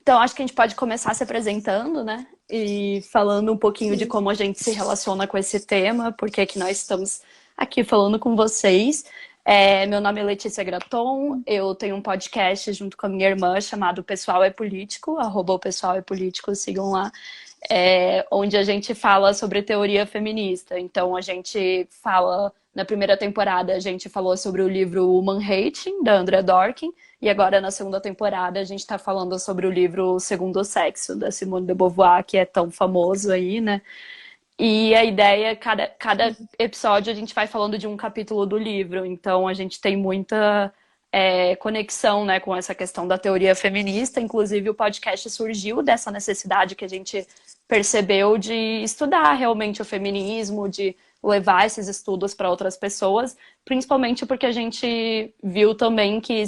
Então, acho que a gente pode começar se apresentando, né? E falando um pouquinho de como a gente se relaciona com esse tema, porque que nós estamos aqui falando com vocês. Meu nome é Letícia Graton, eu tenho um podcast junto com a minha irmã chamado O Pessoal é Político, @o Pessoal é Político, sigam lá, onde a gente fala sobre teoria feminista. Então, a gente fala, na primeira temporada, a gente falou sobre o livro Woman Hating, da Andrea Dworkin, e agora, na segunda temporada, a gente está falando sobre o livro O Segundo Sexo, da Simone de Beauvoir, que é tão famoso aí, né? E a ideia, cada episódio, a gente vai falando de um capítulo do livro. Então, a gente tem muita conexão, né, com essa questão da teoria feminista. Inclusive, o podcast surgiu dessa necessidade que a gente percebeu de estudar realmente o feminismo, de levar esses estudos para outras pessoas, principalmente porque a gente viu também que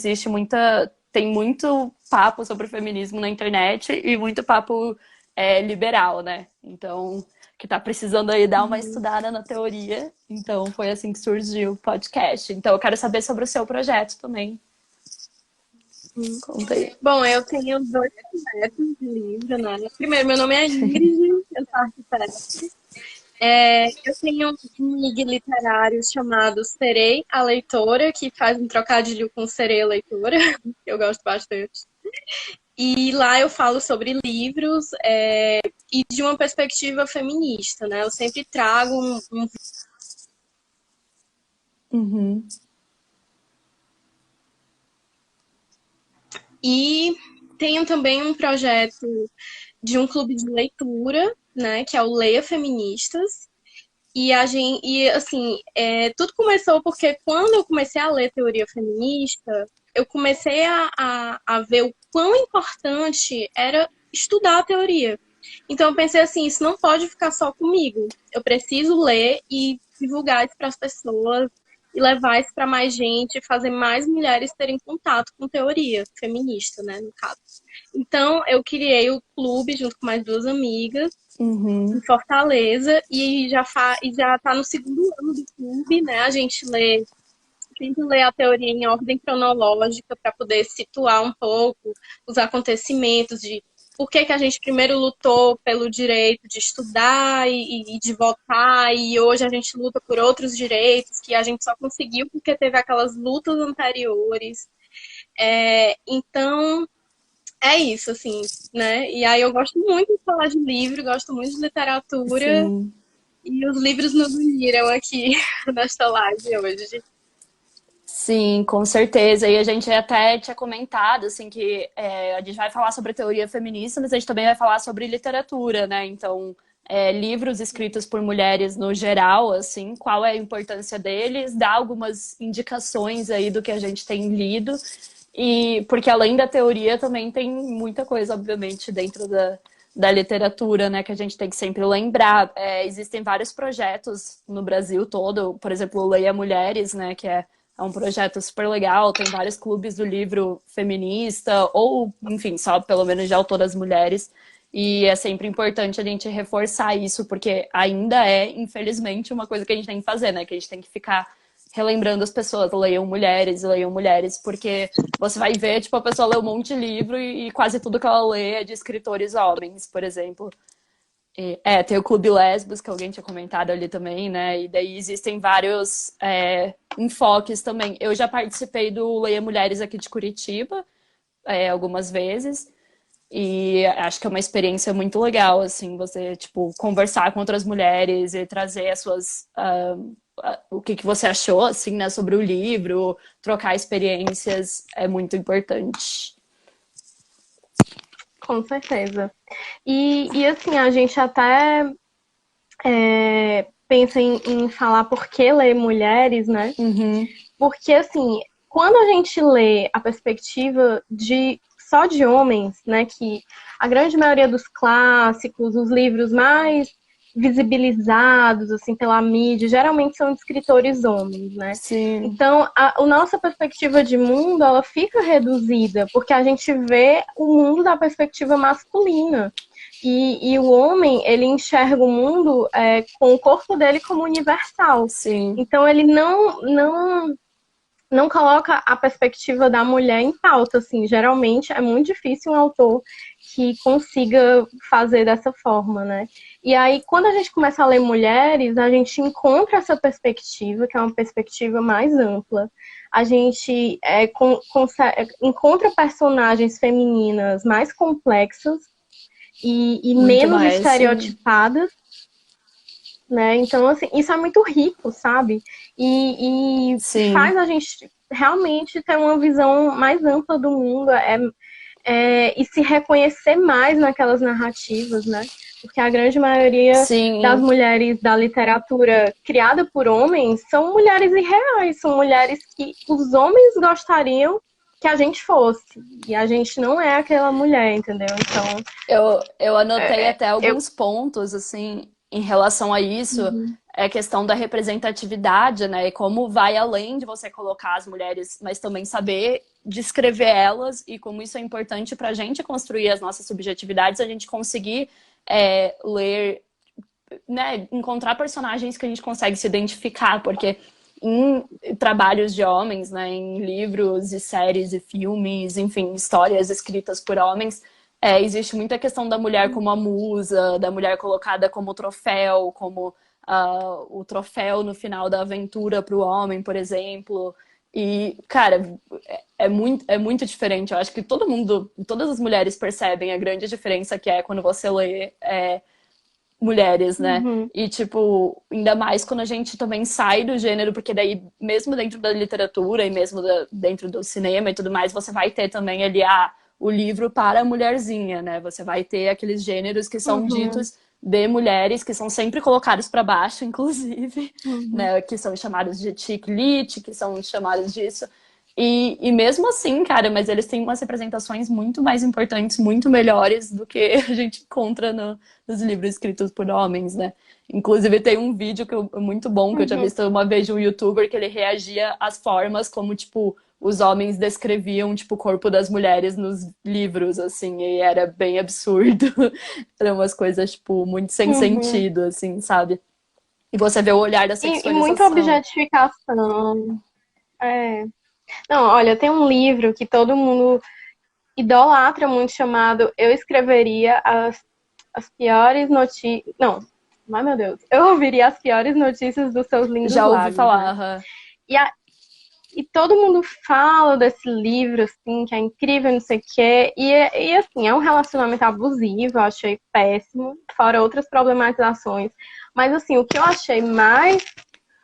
tem muito papo sobre o feminismo na internet e muito papo liberal, né? Então, que tá precisando aí dar uma estudada na teoria. Então, foi assim que surgiu o podcast. Então, eu quero saber sobre o seu projeto também. Conta aí. Bom, eu tenho 2 projetos de livro, né? Primeiro, meu nome é Ingrid, eu sou arquiteta. Eu tenho um IG literário chamado Serei a Leitora, que faz um trocadilho com Serei a Leitora, que eu gosto bastante. E lá eu falo sobre livros e de uma perspectiva feminista, né? Eu sempre trago Uhum. E tenho também um projeto de um clube de leitura, né? Que é o Leia Feministas. Assim, tudo começou porque quando eu comecei a ler teoria feminista, eu comecei a ver o quão importante era estudar a teoria. Então eu pensei assim, isso não pode ficar só comigo. Eu preciso ler e divulgar isso para as pessoas e levar isso para mais gente, fazer mais mulheres terem contato com teoria feminista, né, no caso. Então eu criei o clube junto com mais 2 amigas em Fortaleza e já tá no segundo ano do clube, né? A gente tenta ler a teoria em ordem cronológica para poder situar um pouco os acontecimentos de por que a gente primeiro lutou pelo direito de estudar e de votar, e hoje a gente luta por outros direitos que a gente só conseguiu porque teve aquelas lutas anteriores. Então, é isso, assim, né? E aí eu gosto muito de falar de livro, gosto muito de literatura, Sim. e os livros nos uniram aqui nesta live hoje. Sim, com certeza. E a gente até tinha comentado, assim, que a gente vai falar sobre teoria feminista, mas a gente também vai falar sobre literatura, né? Então, livros escritos por mulheres no geral, assim, qual é a importância deles, dar algumas indicações aí do que a gente tem lido. E porque além da teoria também tem muita coisa, obviamente, dentro da literatura, né, que a gente tem que sempre lembrar. Existem vários projetos no Brasil todo, por exemplo, o Leia Mulheres, né, que é um projeto super legal, tem vários clubes do livro feminista, ou, enfim, só pelo menos de autoras mulheres. E é sempre importante a gente reforçar isso, porque ainda infelizmente, uma coisa que a gente tem que fazer, né? Que a gente tem que ficar relembrando as pessoas, leiam mulheres, porque você vai ver, tipo, a pessoa lê um monte de livro e quase tudo que ela lê é de escritores homens, por exemplo. Tem o Clube Lesbos, que alguém tinha comentado ali também, né? E daí existem vários enfoques também. Eu já participei do Leia Mulheres aqui de Curitiba, algumas vezes. E acho que é uma experiência muito legal, assim, você, tipo, conversar com outras mulheres e trazer as suas... o que você achou, assim, né, sobre o livro, trocar experiências é muito importante. Com certeza. E assim, a gente até pensa em falar por que ler mulheres, né? Uhum. Porque, assim, quando a gente lê a perspectiva só de homens, né? Que a grande maioria dos clássicos, os livros mais visibilizados, assim, pela mídia, geralmente são de escritores homens, né? Sim. Então, a nossa perspectiva de mundo, ela fica reduzida, porque a gente vê o mundo da perspectiva masculina. E o homem, ele enxerga o mundo com o corpo dele como universal. Sim. Então, ele não coloca a perspectiva da mulher em pauta, assim. Geralmente é muito difícil um autor que consiga fazer dessa forma, né? E aí, quando a gente começa a ler mulheres, a gente encontra essa perspectiva, que é uma perspectiva mais ampla. A gente encontra personagens femininas mais complexas e Muito menos mais, sim. estereotipadas, né? Então, assim, isso é muito rico, sabe? E Sim. faz a gente realmente ter uma visão mais ampla do mundo e se reconhecer mais naquelas narrativas, né? Porque a grande maioria das Sim. mulheres da literatura criada por homens são mulheres irreais, são mulheres que os homens gostariam que a gente fosse. E a gente não é aquela mulher, entendeu? Então, Eu anotei até eu. alguns pontos, assim, em relação a isso. Uhum, É a questão da representatividade, né? E como vai além de você colocar as mulheres, mas também saber descrever elas e como isso é importante para a gente construir as nossas subjetividades, a gente conseguir ler, né? Encontrar personagens que a gente consegue se identificar, porque em trabalhos de homens, né? Em livros e séries e filmes, enfim, histórias escritas por homens, existe muita questão da mulher como a musa, da mulher colocada como troféu, como o troféu no final da aventura para o homem, por exemplo. E, cara, é muito diferente. Eu acho que todo mundo, todas as mulheres percebem a grande diferença que é quando você lê mulheres, né? uhum, E, tipo, ainda mais quando a gente também sai do gênero, porque daí, mesmo dentro da literatura e mesmo dentro do cinema e tudo mais, você vai ter também ali o livro para a mulherzinha, né? Você vai ter aqueles gêneros que são uhum, ditos de mulheres, que são sempre colocados para baixo, inclusive, uhum, né? Que são chamados de chick lit, que são chamados disso. E mesmo assim, cara, mas eles têm umas representações muito mais importantes, muito melhores do que a gente encontra nos livros escritos por homens, né? Inclusive tem um vídeo muito bom que eu tinha uhum. visto uma vez de um youtuber que ele reagia às formas como, tipo, os homens descreviam, tipo, o corpo das mulheres nos livros, assim, e era bem absurdo. Eram umas coisas, tipo, muito sem Uhum. sentido, assim, sabe? E você vê o olhar da E muita sexualização. objetificação. É. Não, olha, tem um livro que todo mundo idolatra muito chamado Eu Escreveria as Piores Notícias. Não, ai meu Deus. Eu ouviria as piores notícias dos seus lindos Já ouvi lábios, falar, né? aham. E, a, e todo mundo fala desse livro, assim, que é incrível, não sei o quê. Assim, é um relacionamento abusivo, eu achei péssimo, fora outras problematizações. Mas, assim, o que eu achei mais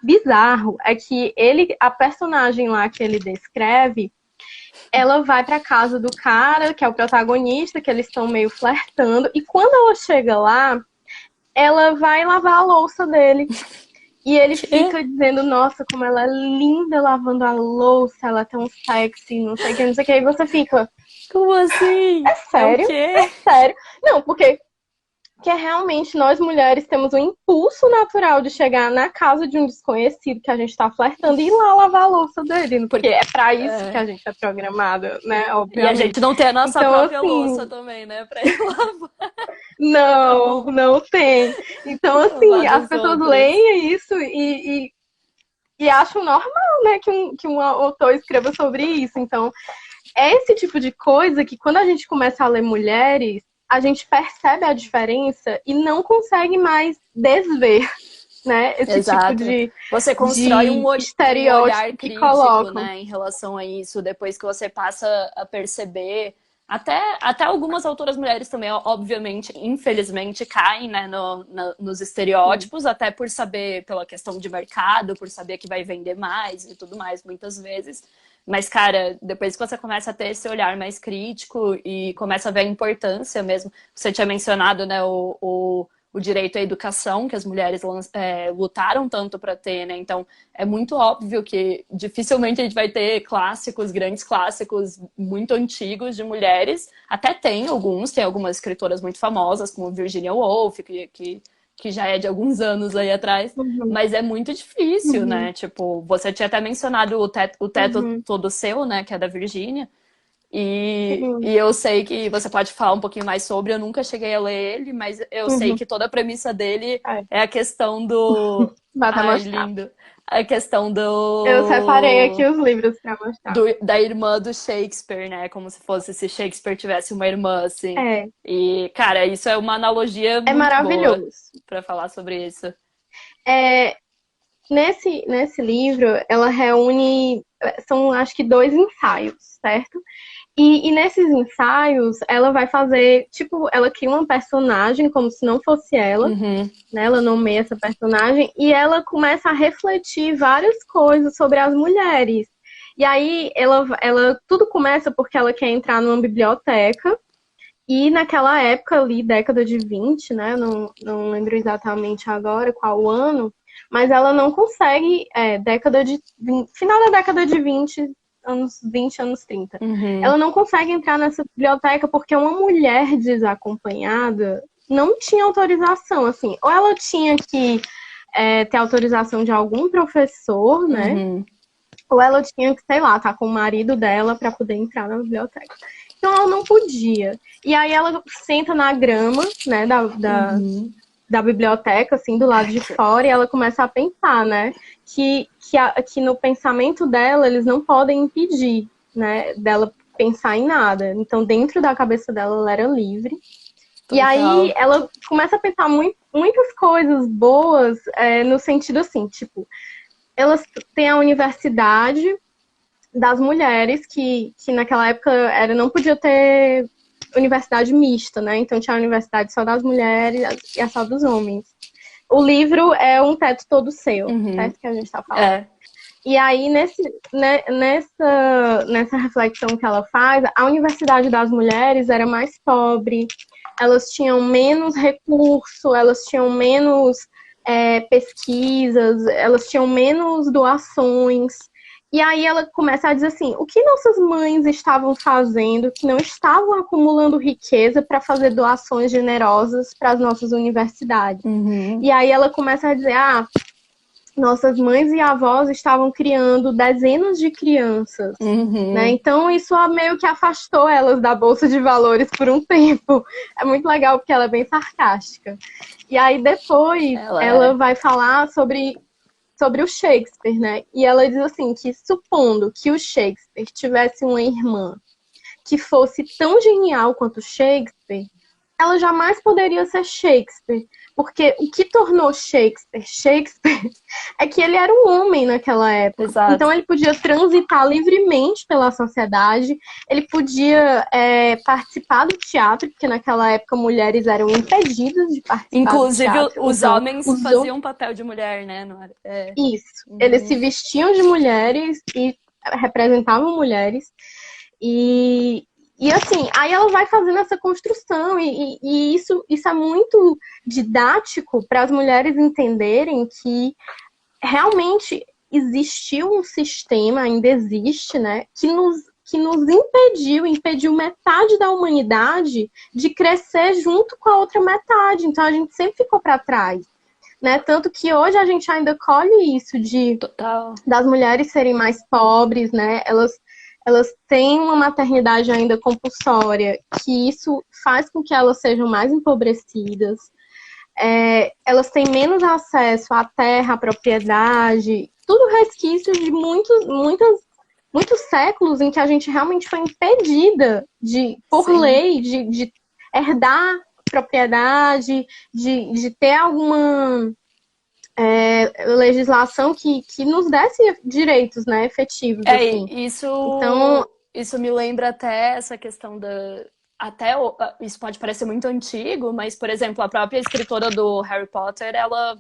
bizarro é que a personagem lá que ele descreve, ela vai pra casa do cara, que é o protagonista, que eles estão meio flertando, e quando ela chega lá, ela vai lavar a louça dele. E ele Que? fica dizendo, nossa, como ela é linda lavando a louça, ela é tão sexy, não sei o que, não sei o que. E você fica, Como assim? é É o sério? quê? É sério? Não, porque realmente nós mulheres temos um impulso natural de chegar na casa de um desconhecido que a gente tá flertando e ir lá lavar a louça dele, porque Porque, é pra isso que é, a gente é programada, né? e a Obviamente. gente não tem a nossa Então, própria louça assim, também, né? Pra ir lavar, não, não tem. Então, lavar assim, as das pessoas outras. leem isso e acham normal, né, que um autor escreva sobre isso. Então, é esse tipo de coisa que quando a gente começa a ler mulheres, a gente percebe a diferença e não consegue mais desver, né, esse tipo Exato. Você constrói de um olhar estereótipo que crítico, colocam. né, em relação a isso, depois que você passa a perceber. Até algumas autoras mulheres também, obviamente, infelizmente, caem, né, nos Sim. estereótipos, até por saber, pela questão de mercado, por saber que vai vender mais e tudo mais, muitas vezes. Mas, cara, depois que você começa a ter esse olhar mais crítico e começa a ver a importância mesmo, você tinha mencionado, né, o direito à educação, que as mulheres lutaram tanto para ter, né? Então, é muito óbvio que dificilmente a gente vai ter clássicos, grandes clássicos muito antigos de mulheres. Até tem algumas escritoras muito famosas, como Virginia Woolf, que já é de alguns anos aí atrás, Uhum, mas é muito difícil, uhum, né? Tipo, você tinha até mencionado o teto uhum, Todo Seu, né? Que é da Virginia. E sim, eu sei que você pode falar um pouquinho mais sobre, eu nunca cheguei a ler ele, mas eu sei uhum, que toda a premissa dele é. é a questão do Vou até Ai, mostrar. lindo. A questão Eu separei aqui os livros pra mostrar. da irmã do Shakespeare, né? Como se fosse se Shakespeare tivesse uma irmã, assim. É, E, cara, isso é uma analogia é muito boa maravilhoso. pra falar sobre isso. É, nesse livro, ela reúne, são acho que dois ensaios, certo? E nesses ensaios, ela vai fazer, tipo, ela cria uma personagem como se não fosse ela, Uhum. né? Ela nomeia essa personagem e ela começa a refletir várias coisas sobre as mulheres. E aí, tudo começa porque ela quer entrar numa biblioteca e naquela época ali, década de 20, né? Não lembro exatamente agora qual ano, mas ela não consegue, década de 20, final da década de 20, anos 30. Uhum. Ela não consegue entrar nessa biblioteca porque uma mulher desacompanhada não tinha autorização, assim, ou ela tinha que ter autorização de algum professor, né? Uhum. Ou ela tinha que, sei lá, estar com o marido dela para poder entrar na biblioteca. Então ela não podia. E aí ela senta na grama, né, Uhum. da biblioteca, assim, do lado de fora, e ela começa a pensar, né, que no pensamento dela eles não podem impedir, né, dela pensar em nada. Então, dentro da cabeça dela, ela era livre. E aí Total. ela começa a pensar muitas coisas boas, no sentido assim, tipo, elas têm a universidade das mulheres, que naquela época não podia ter universidade mista, né? Então tinha a universidade só das mulheres e a só dos homens. O livro é Um Teto Todo Seu, Uhum. certo? Que a gente tá falando. É. E aí, nessa reflexão que ela faz, a Universidade das Mulheres era mais pobre, elas tinham menos recurso, elas tinham menos pesquisas, elas tinham menos doações. E aí ela começa a dizer assim, o que nossas mães estavam fazendo, que não estavam acumulando riqueza para fazer doações generosas para as nossas universidades. Uhum. E aí ela começa a dizer, nossas mães e avós estavam criando dezenas de crianças, né? Uhum. Então isso meio que afastou elas da bolsa de valores por um tempo. É muito legal porque ela é bem sarcástica. E aí depois Ela ela é. vai falar sobre o Shakespeare, né? E ela diz assim que supondo que o Shakespeare tivesse uma irmã que fosse tão genial quanto Shakespeare, ela jamais poderia ser Shakespeare, porque o que tornou Shakespeare é que ele era um homem naquela época. Exato. Então ele podia transitar livremente pela sociedade, ele podia participar do teatro, porque naquela época mulheres eram impedidas de participar do Inclusive, teatro. os Então, homens faziam papel de mulher, né? Não era? É. isso. Eles Uhum. se vestiam de mulheres e representavam mulheres. E, e assim, aí ela vai fazendo essa construção, e isso é muito didático para as mulheres entenderem que realmente existiu um sistema, ainda existe, né, que nos impediu metade da humanidade de crescer junto com a outra metade. Então a gente sempre ficou para trás. Né? Tanto que hoje a gente ainda colhe isso Total. das mulheres serem mais pobres, né? Elas têm uma maternidade ainda compulsória, que isso faz com que elas sejam mais empobrecidas. Elas têm menos acesso à terra, à propriedade, tudo resquício de muitos séculos em que a gente realmente foi impedida por Sim. lei, de herdar propriedade, de ter alguma legislação que nos desse direitos, né, efetivos, assim. Então, Isso me lembra até essa questão da. Isso pode parecer muito antigo, mas, por exemplo, a própria escritora do Harry Potter, ela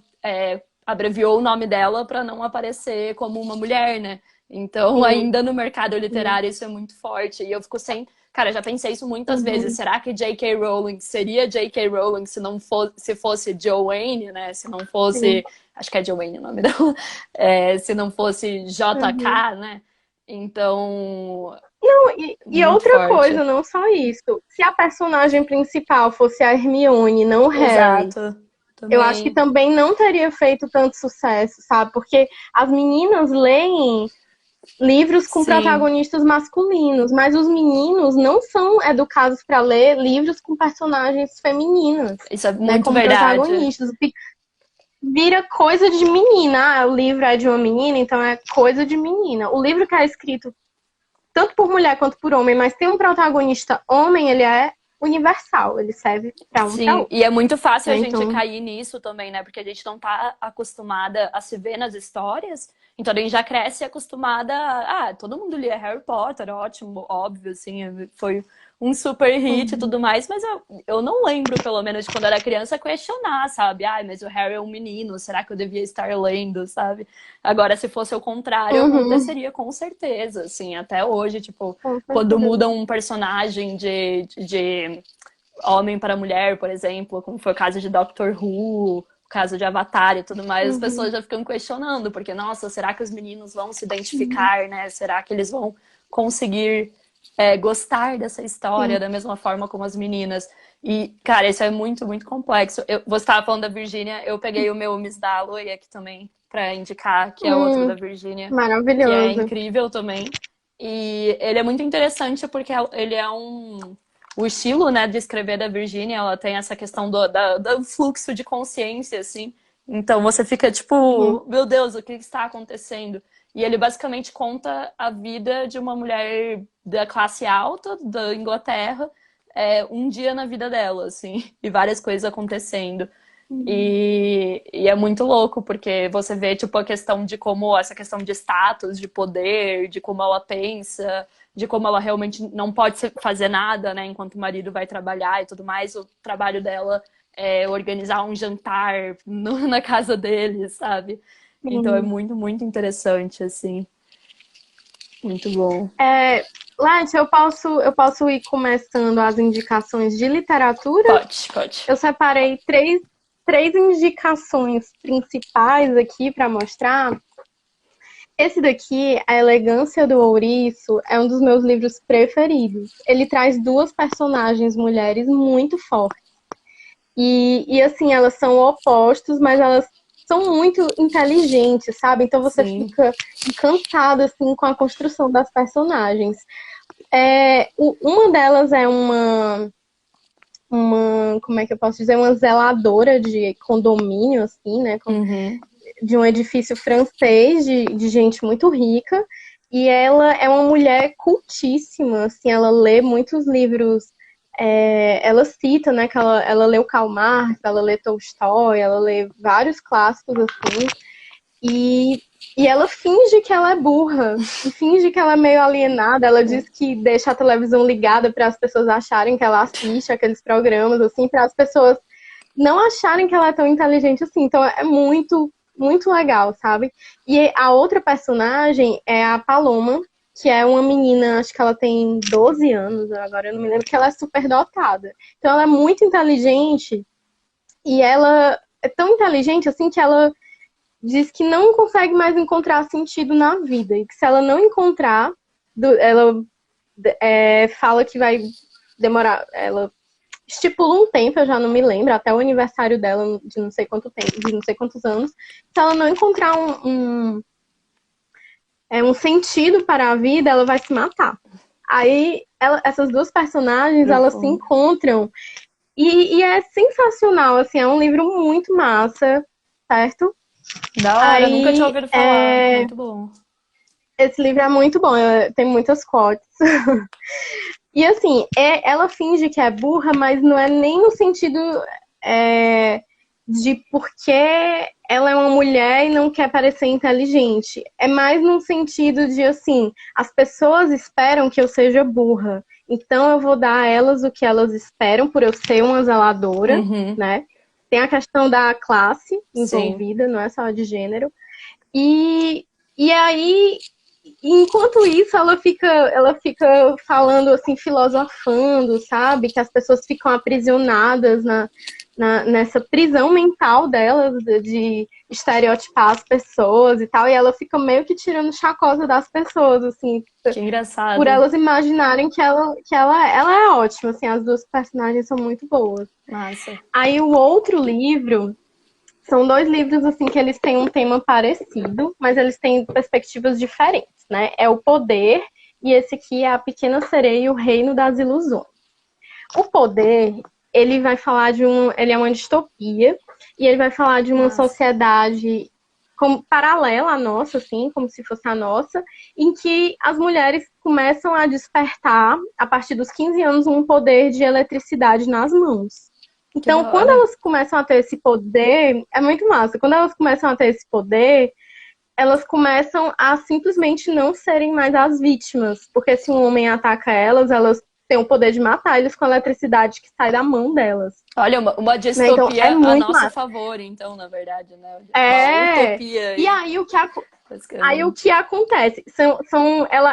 abreviou o nome dela para não aparecer como uma mulher, né? Então, sim, ainda no mercado sim. literário, isso é muito forte. E eu fico sem. Cara, já pensei isso muitas vezes. Uhum. Será que J.K. Rowling seria J.K. Rowling se fosse Joanne, né? Se não Sim. fosse. Acho que é Joanne o nome dela. Se não fosse Uhum. JK, né? Então, Não, e muito outra forte. coisa, não só isso. Se a personagem principal fosse a Hermione, não o Harry, Exato. eu acho que Também. também não teria feito tanto sucesso, sabe? Porque as meninas leem livros com Sim. protagonistas masculinos, mas os meninos não são educados para ler livros com personagens femininas, Isso é né, muito como verdade. protagonistas. vira coisa de menina. Ah, o livro é de uma menina, então é coisa de menina. O livro que é escrito tanto por mulher quanto por homem, mas tem um protagonista homem, ele é universal, ele serve pra um pra Sim, outro. e é muito fácil a Né? gente Então, cair nisso também, né? Porque a gente não tá acostumada a se ver nas histórias, então a gente já cresce acostumada todo mundo lia Harry Potter, ótimo, óbvio, assim, foi um super hit e uhum, tudo mais, mas eu não lembro, pelo menos, de quando eu era criança, questionar, sabe? Mas o Harry é um menino, será que eu devia estar lendo, sabe? Agora, se fosse o contrário, uhum, aconteceria com certeza, assim, até hoje, tipo, com quando certeza. muda um personagem de homem para mulher, por exemplo, como foi o caso de Doctor Who, o caso de Avatar e tudo mais, as pessoas Uhum, já ficam questionando, porque, nossa, será que os meninos vão se uhum, identificar, né? Será que eles vão conseguir gostar dessa história sim. da mesma forma como as meninas? E, cara, isso é muito, muito complexo. Você estava falando da Virgínia, eu peguei o meu Miss Dalloway aqui também para indicar, que é outro da Virgínia, que é Maravilhoso. incrível também. E ele é muito interessante porque ele é um o estilo, né, de escrever da Virginia, ela tem essa questão do fluxo de consciência, assim. Então você fica Uhum, tipo, meu Deus, o que está acontecendo? E ele basicamente conta a vida de uma mulher da classe alta da Inglaterra, um dia na vida dela, assim, e várias coisas acontecendo. uhum, E é muito louco, porque você vê, tipo, a questão de como essa questão de status, de poder, de como ela pensa, de como ela realmente não pode fazer nada, né, enquanto o marido vai trabalhar e tudo mais. O trabalho dela é organizar um jantar na casa dele, sabe? Então é sim. muito, muito interessante, assim. Muito bom. Lati, eu posso ir começando as indicações de literatura? Pode, pode. Eu separei três indicações principais aqui para mostrar. Esse daqui, A Elegância do Ouriço, é um dos meus livros preferidos. Ele traz duas personagens mulheres muito fortes. E assim, elas são opostos, mas elas são muito inteligentes, sabe? Então você Sim. fica encantado assim, com a construção das personagens. Uma delas é como é que eu posso dizer, uma zeladora de condomínio, assim, né? Uhum. De um edifício francês de gente muito rica. E ela é uma mulher cultíssima, assim, ela lê muitos livros. Ela cita, né, que ela lê o Karl Marx, ela lê Tolstói, ela lê vários clássicos, assim, e ela finge que ela é burra, e finge que ela é meio alienada, ela diz que deixa a televisão ligada para as pessoas acharem que ela assiste aqueles programas, assim, para as pessoas não acharem que ela é tão inteligente assim. Então é muito, muito legal, sabe? E a outra personagem é a Paloma, que é uma menina, acho que ela tem 12 anos, agora eu não me lembro, que ela é super dotada. Então ela é muito inteligente e ela é tão inteligente assim que ela diz que não consegue mais encontrar sentido na vida e que se ela não encontrar, ela fala que vai demorar, ela estipula um tempo, eu já não me lembro, até o aniversário dela de não sei quanto tempo, de não sei quantos anos, se ela não encontrar um sentido para a vida, ela vai se matar. Aí essas duas personagens, elas se Profundo. encontram e é sensacional, assim, é um livro muito massa, certo? Da hora, nunca tinha Aí ouvido falar. Muito bom. esse livro é muito bom, tem muitas quotes. E assim, ela finge que é burra, mas não é nem no sentido é, de porque ela é uma mulher e não quer parecer inteligente. É mais no sentido de assim, as pessoas esperam que eu seja burra. Então eu vou dar a elas o que elas esperam por eu ser uma zeladora, Uhum. né? Tem a questão da classe Sim. envolvida, não é só de gênero. E aí enquanto isso, ela fica falando assim, filosofando, sabe? Que as pessoas ficam aprisionadas nessa prisão mental delas de estereotipar as pessoas e tal. E ela fica meio que tirando chacota das pessoas, assim, Que por engraçado. elas imaginarem que ela é ótima, assim, as duas personagens são muito boas. Massa. Aí o outro livro são dois livros assim que eles têm um tema parecido, mas eles têm perspectivas diferentes, né? É O Poder e esse aqui é A Pequena Sereia e o Reino das Ilusões. O Poder, ele vai falar ele é uma distopia E ele vai falar de uma Nossa. sociedade como paralela à nossa, assim, como se fosse a nossa, em que as mulheres começam a despertar, a partir dos 15 anos, um poder de eletricidade nas mãos. Que Então, da quando hora. elas começam a ter esse poder, é muito massa. Quando elas começam a ter esse poder, elas começam a simplesmente não serem mais as vítimas. Porque se um homem ataca elas, elas têm o poder de matar eles com a eletricidade que sai da mão delas. Olha, uma Né? Então, é distopia a muito nosso massa. favor, então, na verdade, né? Uma É. utopia E aí, aí o basicamente. que acontece?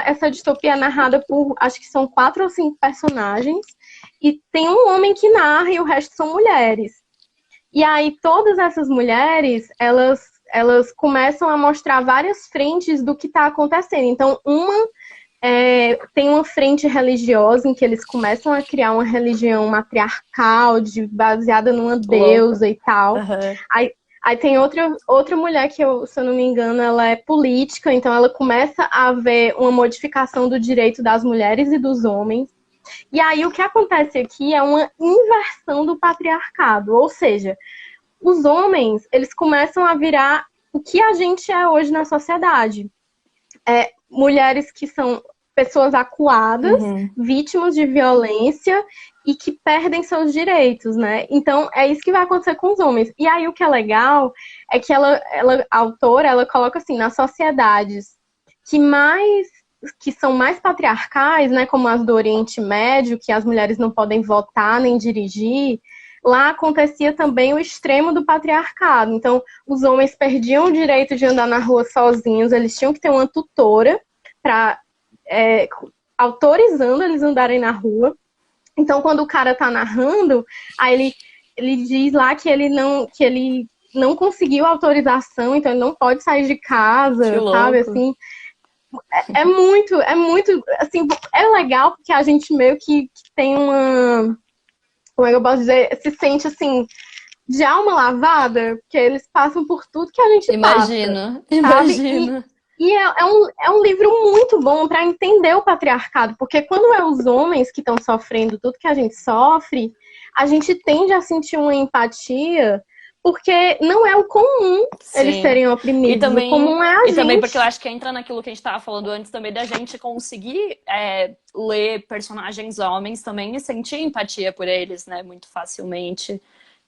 Essa distopia é narrada por, acho que são 4 ou 5 personagens, e tem um homem que narra e o resto são mulheres. E aí todas essas mulheres, elas começam a mostrar várias frentes do que está acontecendo. Então, tem uma frente religiosa em que eles começam a criar uma religião matriarcal, baseada numa Louco. deusa e tal. Aham. Aí tem outra mulher que, se eu não me engano, ela é política, então ela começa a haver uma modificação do direito das mulheres e dos homens. E aí o que acontece aqui é uma inversão do patriarcado, ou seja, os homens, eles começam a virar o que a gente é hoje na sociedade. Mulheres que são pessoas acuadas, Uhum. vítimas de violência e que perdem seus direitos, né? Então, é isso que vai acontecer com os homens. E aí, o que é legal é que a autora, ela coloca assim, nas sociedades que são mais patriarcais, né, como as do Oriente Médio, que as mulheres não podem votar nem dirigir, lá acontecia também o extremo do patriarcado. Então, os homens perdiam o direito de andar na rua sozinhos, eles tinham que ter uma tutora para autorizando eles andarem na rua. Então, quando o cara tá narrando, aí ele diz lá que ele não conseguiu autorização, então ele não pode sair de Que casa, sabe, louco. assim. É muito, assim, é legal porque a gente meio que tem como é que eu posso dizer, se sente, assim, de alma lavada, porque eles passam por tudo que a gente passa, Imagino, sabe? imagino. E é um livro muito bom para entender o patriarcado, porque quando é os homens que estão sofrendo tudo que a gente sofre, a gente tende a sentir uma empatia, porque não é o comum eles Sim. serem oprimidos, o comum é a E também porque eu gente. acho que entra naquilo que a gente estava falando antes também da gente conseguir ler personagens homens também e sentir empatia por eles, né? Muito facilmente.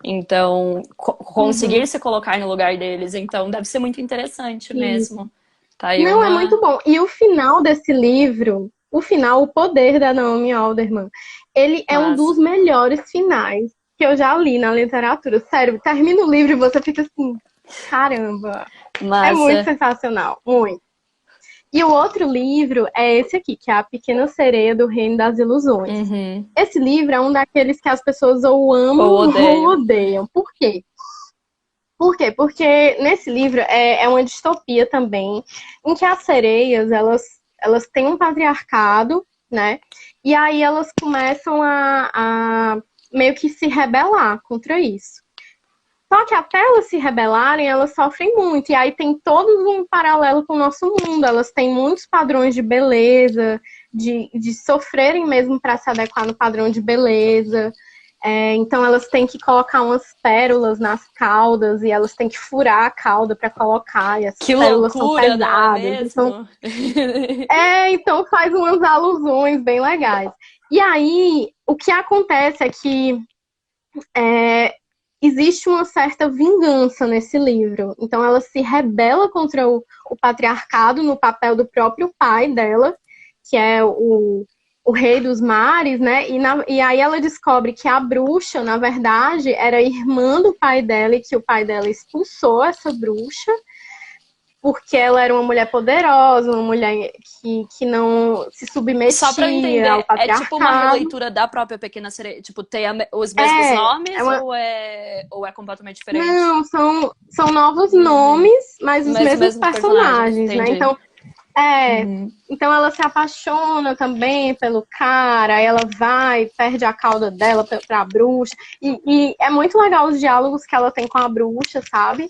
Então, conseguir Uhum. se colocar no lugar deles. Então, deve ser muito interessante Isso. mesmo. Tá aí Não, é uma. muito bom. E o final desse livro, o final, O Poder da Naomi Alderman, ele é um dos Massa. melhores finais que eu já li na literatura. Sério, termina o livro e você fica assim, caramba, é muito Massa. sensacional, muito. E o outro livro é esse aqui, que é A Pequena Sereia do Reino das Ilusões. Uhum. Esse livro é um daqueles que as pessoas ou Ou amam ou odeio. odeiam. Por quê? Por quê? Porque nesse livro é uma distopia também, em que as sereias, elas têm um patriarcado, né? E aí elas começam a meio que se rebelar contra isso. Só que até elas se rebelarem, elas sofrem muito. E aí tem todo um paralelo com o nosso mundo. Elas têm muitos padrões de beleza, de sofrerem mesmo para se adequar no padrão de beleza. Então elas têm que colocar umas pérolas nas caudas e elas têm que furar a cauda para colocar. E essas Que pérolas são loucura, não é pesadas. Então, mesmo? então faz umas alusões bem legais. E aí, o que acontece é que é, existe uma certa vingança nesse livro. Então ela se rebela contra o patriarcado no papel do próprio pai dela, que é o rei dos mares, né? E aí ela descobre que a bruxa, na verdade, era irmã do pai dela e que o pai dela expulsou essa bruxa porque ela era uma mulher poderosa, uma mulher que não se Só pra eu submetia ao entender, é tipo uma patriarcado. releitura da própria Pequena Sereia? Tipo, tem os mesmos É nomes uma, ou é completamente diferente? Não, são novos Uhum. nomes, mas os Mas os mesmos mesmos personagens, personagens, né? entendi. Uhum. Então ela se apaixona também pelo cara, aí ela vai, perde a cauda dela pra bruxa. E é muito legal os diálogos que ela tem com a bruxa, sabe?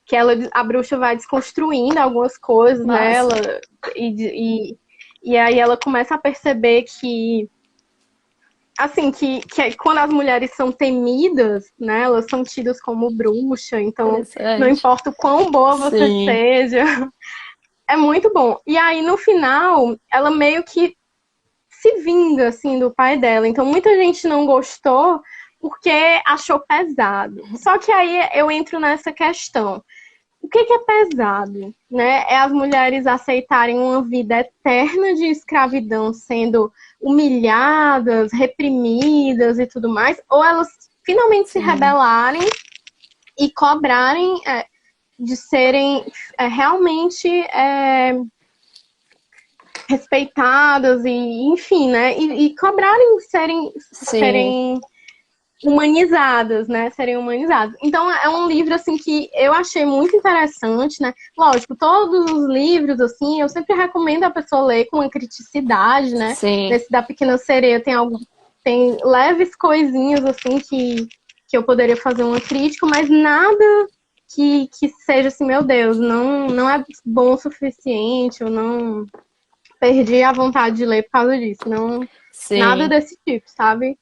Que a bruxa vai desconstruindo algumas coisas nela, Massa. e aí ela começa a perceber que assim, que quando as mulheres são temidas, né, elas são tidas como bruxa, então não Interessante. importa o quão boa você Sim, seja, é muito bom. E aí, no final, ela meio que se vinga, assim, do pai dela. Então, muita gente não gostou porque achou pesado. Só que aí eu entro nessa questão. O que é pesado, né? É as mulheres aceitarem uma vida eterna de escravidão, sendo humilhadas, reprimidas e tudo mais, ou elas finalmente se sim, rebelarem e cobrarem de serem realmente respeitadas e, enfim, né? E cobrarem sim. serem humanizadas, né? Serem humanizadas. Então é um livro assim que eu achei muito interessante, né? Lógico, todos os livros assim, eu sempre recomendo a pessoa ler com uma criticidade, né? Sim, Nesse da Pequena Sereia tem leves coisinhas assim que eu poderia fazer uma crítica, mas nada que seja assim, meu Deus, não é bom o suficiente, eu não perdi a vontade de ler por causa disso, não nada sim. desse tipo, sabe?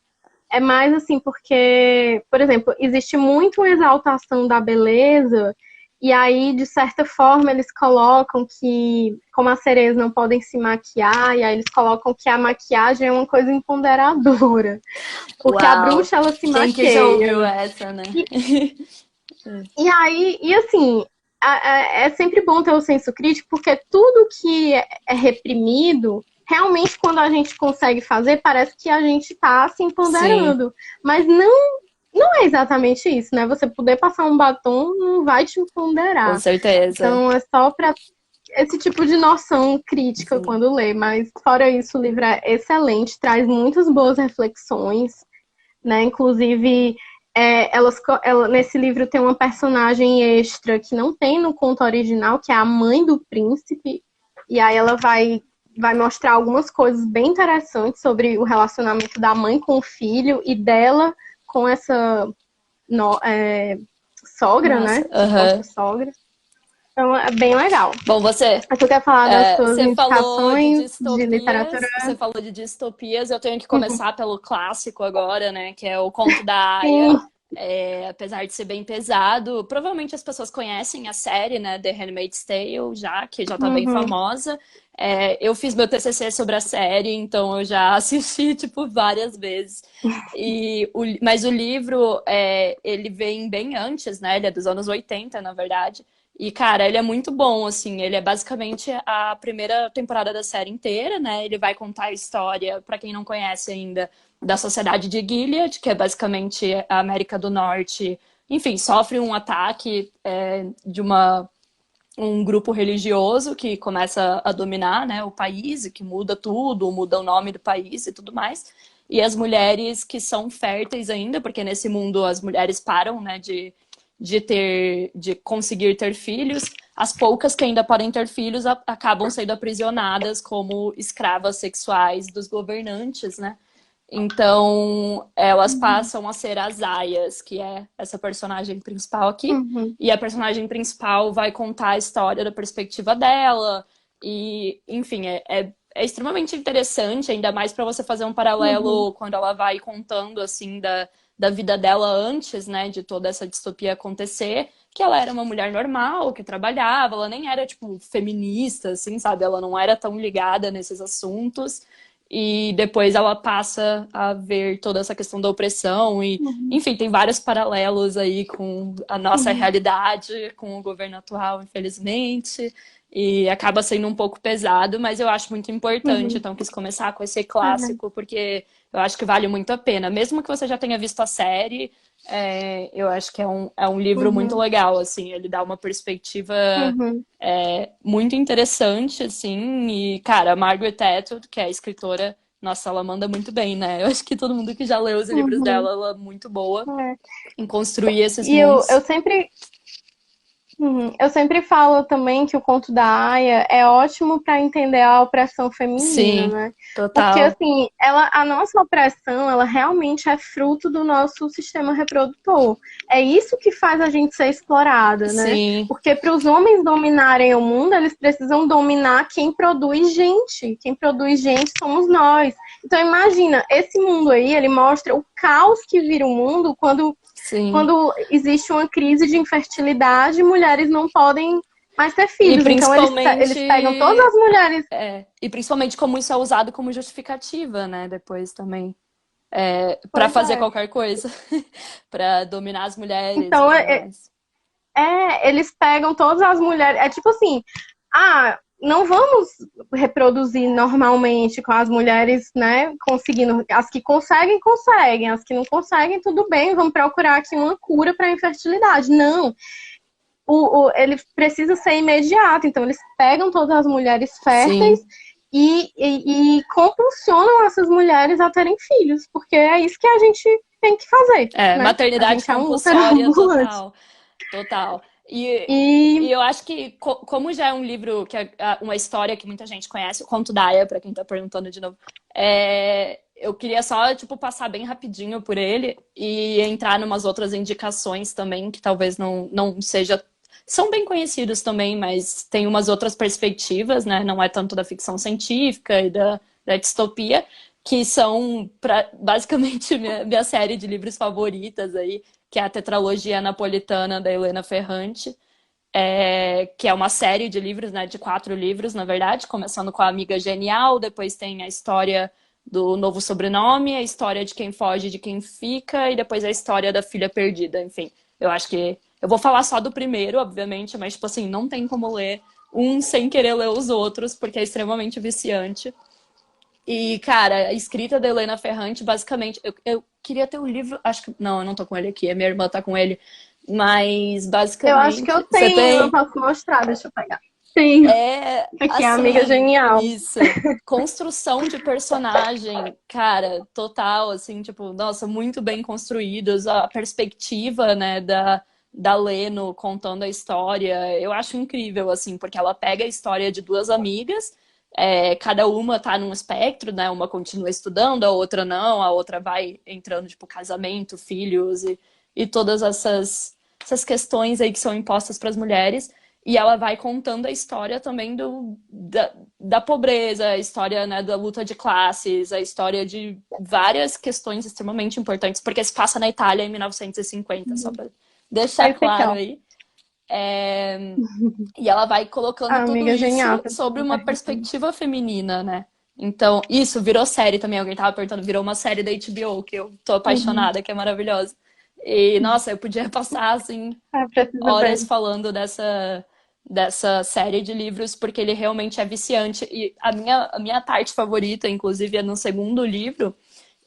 É mais assim, porque, por exemplo, existe muito uma exaltação da beleza, e aí, de certa forma, eles colocam que, como as sereias não podem se maquiar, e aí eles colocam que a maquiagem é uma coisa empoderadora. Porque a Uau! bruxa, ela se Quem que já maqueia. ouviu essa, né? E, e aí, e assim, é sempre bom ter o senso crítico, porque tudo que é reprimido, realmente, quando a gente consegue fazer, parece que a gente está se Sim, empoderando. Mas não é exatamente isso, né? Você poder passar um batom não vai te com empoderar. certeza. Então, é só para esse tipo de noção crítica Sim. quando lê. Mas, fora isso, o livro é excelente, traz muitas boas reflexões, né? Inclusive, nesse livro tem uma personagem extra que não tem no conto original, que é a mãe do príncipe, e aí ela vai mostrar algumas coisas bem interessantes sobre o relacionamento da mãe com o filho e dela com essa no, é, sogra, Nossa, né? Suposta aham. sogra. Então é bem legal. Bom, Mas tu quer falar das suas você falou de indicações de literatura? distopias, você falou de distopias, eu tenho que Uhum. começar pelo clássico agora, né, que é o Conto da Aia. Sim. Apesar de ser bem pesado, provavelmente as pessoas conhecem a série, né, The Handmaid's Tale, já, que já tá bem Uhum. famosa. Eu fiz meu TCC sobre a série, então eu já assisti, tipo, várias vezes. Mas o livro, ele vem bem antes, né, ele é dos anos 80, na verdade. E, cara, ele é muito bom, assim. Ele é basicamente a primeira temporada da série inteira, né? Ele vai contar a história, pra quem não conhece ainda, da sociedade de Gilead, que é basicamente a América do Norte. Enfim, sofre um ataque de um grupo religioso que começa a dominar, né, o país, e que muda tudo, muda o nome do país e tudo mais. E as mulheres que são férteis ainda, porque nesse mundo as mulheres param, né, de conseguir ter filhos, as poucas que ainda podem ter filhos acabam sendo aprisionadas como escravas sexuais dos governantes, né? Então, elas passam a ser as Aias, que é essa personagem principal aqui. Uhum. E a personagem principal vai contar a história da perspectiva dela. E, enfim, é extremamente interessante, ainda mais para você fazer um Uhum. paralelo quando ela vai contando, assim, da vida dela antes, né, de toda essa distopia acontecer. Que ela era uma mulher normal, que trabalhava, ela nem era, tipo, feminista, assim, sabe? Ela não era tão ligada nesses assuntos. E depois ela passa a ver toda essa questão da opressão e, Uhum. enfim, tem vários paralelos aí com a nossa Uhum. realidade, com o governo atual, infelizmente, e acaba sendo um pouco pesado, mas eu acho muito importante, Uhum. então quis começar com esse Uhum. clássico, porque eu acho que vale muito a pena, mesmo que você já tenha visto a série, eu acho que é um livro muito Uhum. legal, assim, ele dá uma perspectiva Uhum. muito interessante, assim, e, cara, a Margaret Atwood, que é a escritora, nossa, ela manda muito bem, né? Eu acho que todo mundo que já leu os livros Uhum. dela, ela é muito boa É. em construir esses E eu mundos. sempre. Eu sempre falo também que o conto da Aya é ótimo para entender a opressão feminina, Sim, né? Porque, total. assim, a nossa opressão, ela realmente é fruto do nosso sistema reprodutor. É isso que faz a gente ser explorada, né? Sim. Porque para os homens dominarem o mundo, eles precisam dominar quem produz gente. Quem produz gente somos nós. Então, imagina, esse mundo aí, ele mostra o caos que vira o mundo Sim. quando existe uma crise de infertilidade, mulheres não podem mais ter E filhos. Então, principalmente, eles pegam todas as mulheres. e principalmente como isso é usado como justificativa, né? Depois também, para Pois fazer é. qualquer coisa, para dominar as mulheres e Então, tudo mais. eles pegam todas as mulheres. É tipo assim, não vamos reproduzir normalmente com as mulheres, né? Conseguindo. As que conseguem, conseguem. As que não conseguem, tudo bem, vamos procurar aqui uma cura para a infertilidade. Não. Ele precisa ser imediato. Então, eles pegam todas as mulheres férteis Sim, e compulsionam essas mulheres a terem filhos, porque é isso que a gente tem que fazer, né? A maternidade gente é um útero compulsória ambulante. total, total. E E eu acho que, como já é um livro, que é uma história que muita gente conhece, o Conto da Aia, para quem tá perguntando de novo, eu queria só, tipo, passar bem rapidinho por ele e entrar em umas outras indicações também, que talvez não seja... São bem conhecidos também, mas tem umas outras perspectivas, né? Não é tanto da ficção científica e da distopia, que são basicamente minha série de livros favoritas aí, que é a Tetralogia Napolitana da Helena Ferrante, que é uma série de livros, né, de 4 livros, na verdade, começando com a Amiga Genial, depois tem a história do novo sobrenome, a história de quem foge e de quem fica, e depois a história da filha perdida. Enfim, eu acho que eu vou falar só do primeiro, obviamente, mas, tipo assim, não tem como ler um sem querer ler os outros, porque é extremamente viciante. E, cara, a escrita da Helena Ferrante, basicamente, eu queria ter um livro, acho que, não, eu não tô com ele aqui, a minha irmã tá com ele, mas eu acho que eu basicamente, você tenho, eu tem, posso mostrar, deixa eu pegar. Tenho. Aqui, a amiga assim, genial. isso, construção de personagem, cara, total, assim, tipo, nossa, muito bem construídos, a perspectiva, né, da Leno contando a história, eu acho incrível, assim, porque ela pega a história de duas amigas, cada uma tá num espectro, né, uma continua estudando, a outra não, a outra vai entrando, tipo, casamento, filhos e todas essas questões aí que são impostas para as mulheres, e ela vai contando a história também da pobreza, a história, né, da luta de classes, a história de várias questões extremamente importantes, porque se passa na Itália em 1950, só para deixar Esse aqui, claro ó. aí. E ela vai colocando A tudo amiga genial. isso sobre uma perspectiva feminina, né? Então, isso virou série também. Alguém tava perguntando, virou uma série da HBO, que eu tô Uhum. apaixonada, que é maravilhosa. E, nossa, eu podia passar, assim, Precisa horas ver. falando dessa série de livros, porque ele realmente é viciante. E a minha parte favorita, inclusive, é no segundo livro,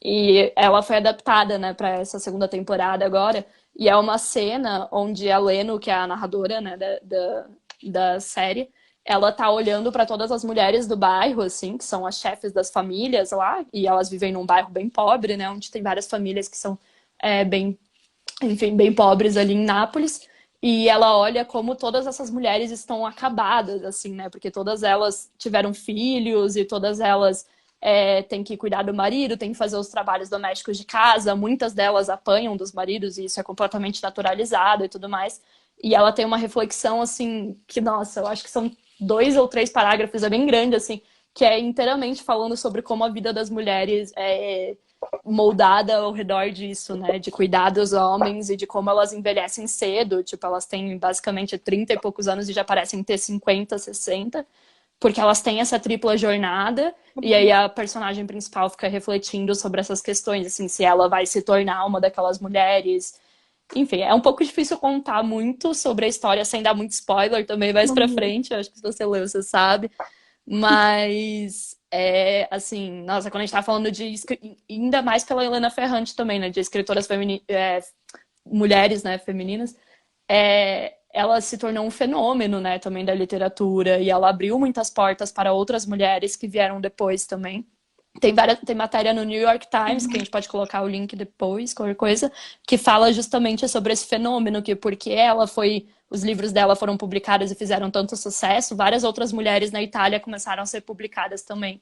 e ela foi adaptada, né, para essa segunda temporada agora. E é uma cena onde a Leno, que é a narradora, né, da série, ela tá olhando para todas as mulheres do bairro, assim, que são as chefes das famílias lá, e elas vivem num bairro bem pobre, né, onde tem várias famílias que são bem, enfim, bem pobres ali em Nápoles. E ela olha como todas essas mulheres estão acabadas, assim, né? Porque todas elas tiveram filhos e todas elas têm que cuidar do marido, têm que fazer os trabalhos domésticos de casa. Muitas delas apanham dos maridos e isso é completamente naturalizado e tudo mais. E ela tem uma reflexão, assim, que, nossa, eu acho que são 2 ou 3 parágrafos, é bem grande, assim, que é inteiramente falando sobre como a vida das mulheres é moldada ao redor disso, né? De cuidar dos homens e de como elas envelhecem cedo. Tipo, elas têm basicamente 30 e poucos anos e já parecem ter 50, 60, porque elas têm essa tripla jornada. E aí a personagem principal fica refletindo sobre essas questões, assim, se ela vai se tornar uma daquelas mulheres. Enfim, é um pouco difícil contar muito sobre a história sem dar muito spoiler também mais pra Uhum. frente. Eu acho que se você leu, você sabe. Mas, assim, nossa, quando a gente tá falando ainda mais pela Helena Ferrante também, né? De escritoras mulheres, né, femininas, ela se tornou um fenômeno, né, também da literatura. E ela abriu muitas portas para outras mulheres que vieram depois também. Tem matéria no New York Times, que a gente pode colocar o link depois, qualquer coisa, que fala justamente sobre esse fenômeno, que porque os livros dela foram publicados e fizeram tanto sucesso, várias outras mulheres na Itália começaram a ser publicadas também.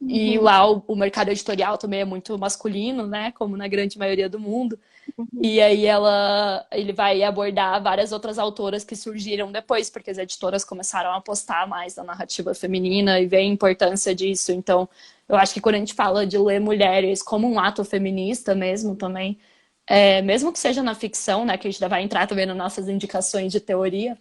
E lá o mercado editorial também é muito masculino, né? Como na grande maioria do mundo. E aí ele vai abordar várias outras autoras que surgiram depois, porque as editoras começaram a apostar mais na narrativa feminina e ver a importância disso. Então, eu acho que quando a gente fala de ler mulheres como um ato feminista mesmo também, mesmo que seja na ficção, né? Que a gente vai entrar também nas nossas indicações de teoria,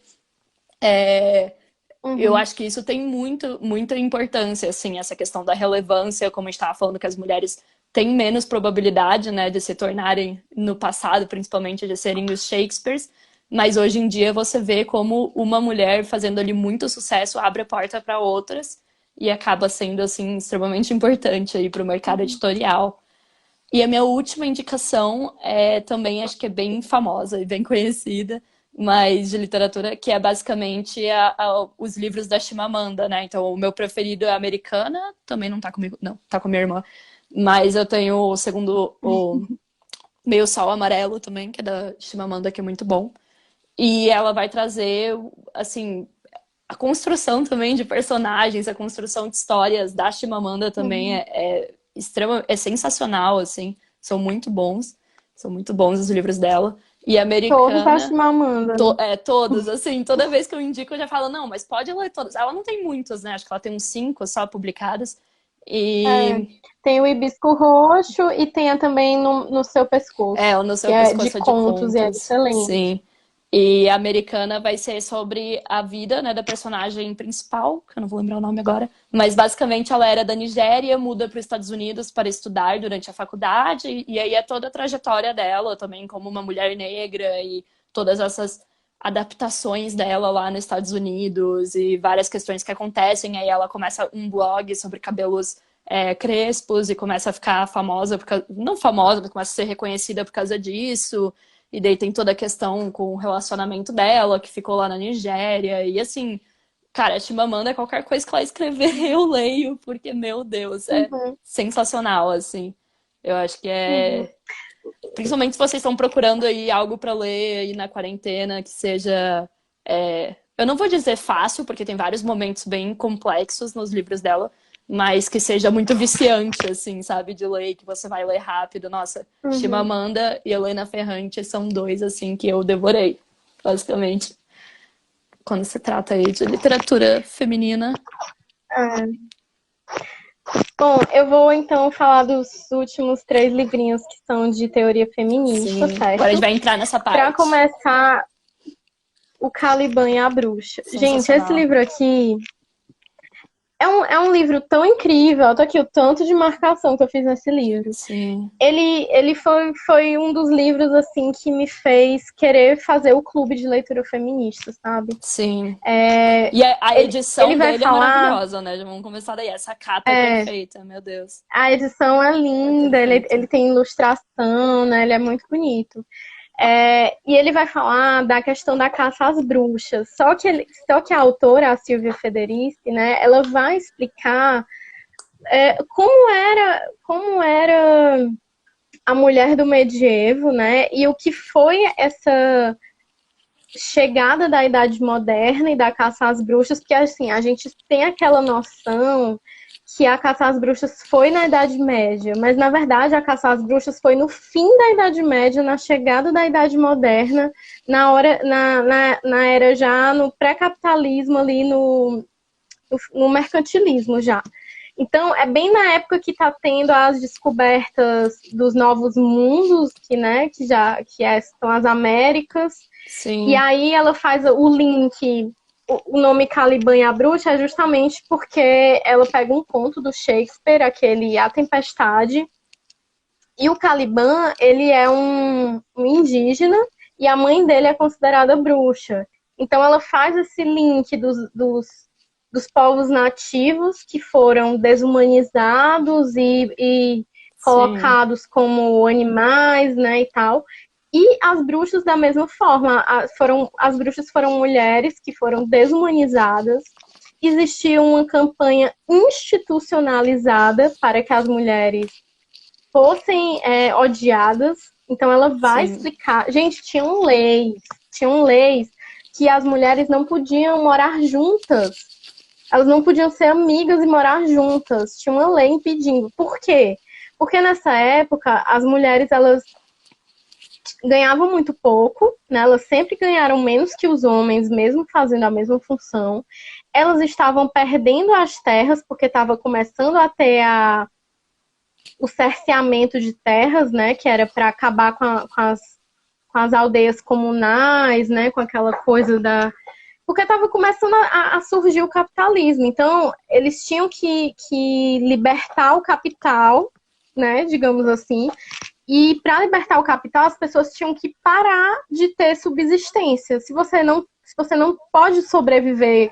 eu acho que isso tem muita importância, assim, essa questão da relevância, como a gente estava falando, que as mulheres têm menos probabilidade, né, de se tornarem, no passado, principalmente, de serem os Shakespeares, mas hoje em dia você vê como uma mulher fazendo ali muito sucesso abre a porta para outras e acaba sendo, assim, extremamente importante aí para o mercado editorial. E a minha última indicação também, acho que é bem famosa e bem conhecida, mas de literatura, que é basicamente os livros da Chimamanda, né? Então, o meu preferido é Americana, também não tá comigo, não, tá com a minha irmã. Mas eu tenho o segundo, o Meio Sol Amarelo também, que é da Chimamanda, que é muito bom. E ela vai trazer, assim, a construção também de personagens, a construção de histórias da Chimamanda também é sensacional, assim. São muito bons os livros dela. E Todos da Americana, Chimamanda, né? todos, assim, toda vez que eu indico eu já falo, não, mas pode ler todos. Ela não tem muitos, né? Acho que ela tem uns 5 só publicadas. E Tem o Hibisco Roxo e tem também no Seu Pescoço, o No que Seu é de Pescoço é de contos e é contos, excelente. sim. E a Americana vai ser sobre a vida, né, da personagem principal, que eu não vou lembrar o nome agora, mas basicamente ela era da Nigéria, muda para os Estados Unidos para estudar durante a faculdade, e aí é toda a trajetória dela também como uma mulher negra e todas essas adaptações dela lá nos Estados Unidos e várias questões que acontecem. Aí ela começa um blog sobre cabelos crespos e começa a ficar famosa, não famosa, mas começa a ser reconhecida por causa disso. E daí tem toda a questão com o relacionamento dela, que ficou lá na Nigéria. E assim, cara, a Chimamanda, qualquer coisa que ela escrever, eu leio, porque, meu Deus, é sensacional, assim. Eu acho que principalmente se vocês estão procurando aí algo para ler aí na quarentena, que seja. Eu não vou dizer fácil, porque tem vários momentos bem complexos nos livros dela, mas que seja muito viciante, assim, sabe? De ler, que você vai ler rápido. Nossa, Chimamanda e Helena Ferrante são dois, assim, que eu devorei, basicamente. Quando se trata aí de literatura feminina. Bom, eu vou então falar dos últimos 3 livrinhos que são de teoria feminista, Sim. certo? Agora a gente vai entrar nessa parte. Para começar, O Caliban e a Bruxa. Gente, esse livro aqui é um livro tão incrível. Olha aqui o tanto de marcação que eu fiz nesse livro. Sim. Ele foi um dos livros, assim, que me fez querer fazer o clube de leitura feminista, sabe? Sim. E a edição dele é maravilhosa, né? Já vamos começar daí. Essa capa é perfeita, meu Deus. A edição é linda, ele tem ilustração, né? Ele é muito bonito. E ele vai falar da questão da caça às bruxas. Só que a autora, a Silvia Federici, né, ela vai explicar como era a mulher do medievo, né, e o que foi essa chegada da Idade Moderna e da caça às bruxas, porque assim, a gente tem aquela noção que a caça às bruxas foi na Idade Média, mas na verdade a caça às bruxas foi no fim da Idade Média, na chegada da Idade Moderna, na era já no pré-capitalismo ali, no mercantilismo já. Então, é bem na época que está tendo as descobertas dos novos mundos, que são as Américas. Sim. E aí ela faz o link. O nome Caliban e a Bruxa é justamente porque ela pega um conto do Shakespeare, aquele A Tempestade, e o Caliban, ele é um indígena e a mãe dele é considerada bruxa. Então ela faz esse link dos povos nativos que foram desumanizados e colocados como animais, né, e tal. E as bruxas, da mesma forma, as bruxas foram mulheres que foram desumanizadas existia uma campanha institucionalizada para que as mulheres fossem odiadas. Então ela vai Sim. explicar. Gente, tinham leis que as mulheres não podiam morar juntas. Elas não podiam ser amigas e morar juntas. Tinha uma lei impedindo. Por quê? Porque nessa época as mulheres elas ganhavam muito pouco, né? Elas sempre ganharam menos que os homens, mesmo fazendo a mesma função. Elas estavam perdendo as terras porque estava começando a ter o cerceamento de terras, né? Que era para acabar com as aldeias comunais, né? Com aquela coisa da... Porque estava começando a surgir o capitalismo. Então, eles tinham que libertar o capital, né? Digamos assim. E para libertar o capital, as pessoas tinham que parar de ter subsistência. Se você não pode sobreviver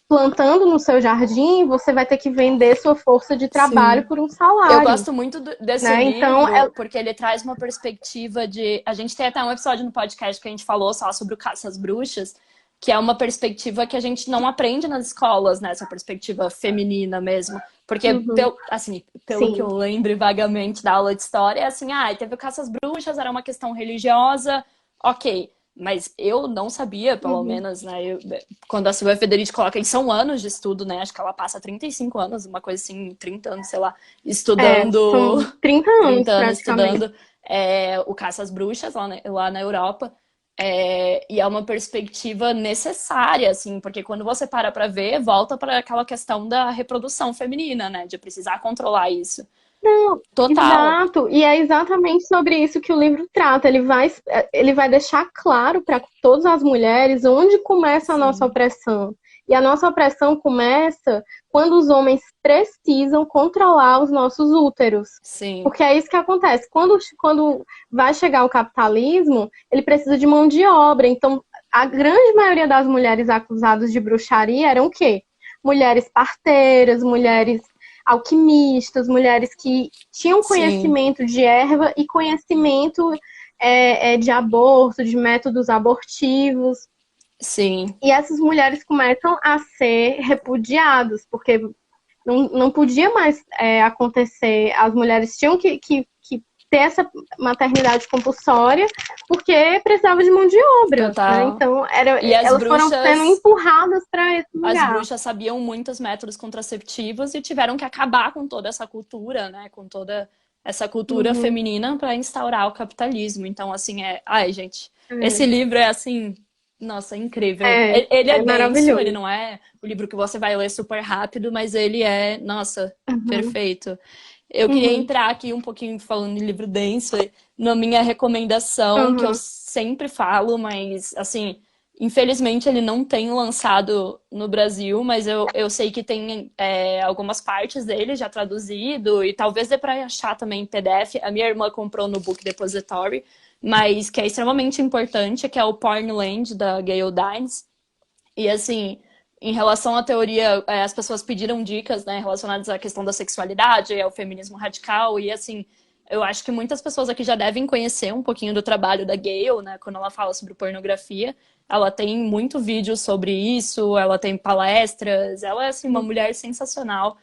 plantando no seu jardim, você vai ter que vender sua força de trabalho Sim. por um Eu salário, gosto muito desse né? Então, livro porque ele traz uma perspectiva de. A gente tem até um episódio no podcast que a gente falou só sobre o Caça às Bruxas, que é uma perspectiva que a gente não aprende nas escolas, né? Essa perspectiva feminina mesmo. Porque, assim, pelo que sim. eu lembro vagamente da aula de história, é assim, teve o Caça às Bruxas, era uma questão religiosa, ok. Mas eu não sabia, pelo menos, né? Quando a Silvia Federici coloca, e são anos de estudo, né? Acho que ela passa 35 anos, uma coisa assim, 30 anos, sei lá, estudando, São 30 30 anos anos praticamente. estudando o Caça às Bruxas lá na Europa. E é uma perspectiva necessária, assim, porque quando você para ver, volta para aquela questão da reprodução feminina, né? De precisar controlar isso. Não, Total. exato. E é exatamente sobre isso que o livro trata. Ele vai deixar claro para todas as mulheres onde começa a nossa Sim, opressão. E a nossa opressão começa quando os homens precisam controlar os nossos úteros. sim, Porque é isso que acontece. Quando vai chegar o capitalismo, ele precisa de mão de obra. Então, a grande maioria das mulheres acusadas de bruxaria eram o quê? Mulheres parteiras, mulheres alquimistas, mulheres que tinham sim, conhecimento de erva e conhecimento de aborto, de métodos abortivos. sim. E essas mulheres começam a ser repudiadas, porque não podia mais acontecer. As mulheres tinham que ter essa maternidade compulsória porque precisava de mão de obra, né? Total. Então, E as elas foram sendo bruxas, empurradas para esse as lugar. bruxas sabiam muitos métodos contraceptivos e tiveram que acabar com toda essa cultura, né? Com toda essa cultura Uhum. feminina para instaurar o capitalismo. Então, assim, ai, gente, esse É, livro é assim, nossa, incrível. Ele é é denso, ele maravilhoso. não é o livro que você vai ler super rápido, mas ele é, nossa, Uhum. perfeito. Eu queria Uhum. entrar aqui um pouquinho falando de livro denso, na minha recomendação, que eu Uhum. sempre falo, mas assim, infelizmente ele não tem lançado no Brasil, mas eu sei que tem algumas partes dele já traduzido, e talvez dê para achar também em PDF. A minha irmã comprou no Book Depository, mas que é extremamente importante, que é o Pornland, da Gayle Dines. E assim, em relação à teoria, as pessoas pediram dicas, né, relacionadas à questão da sexualidade, ao feminismo radical, e assim, eu acho que muitas pessoas aqui já devem conhecer um pouquinho do trabalho da Gayle, né, quando ela fala sobre pornografia. Ela tem muito vídeo sobre isso, ela tem palestras, ela é assim, uma mulher sensacional.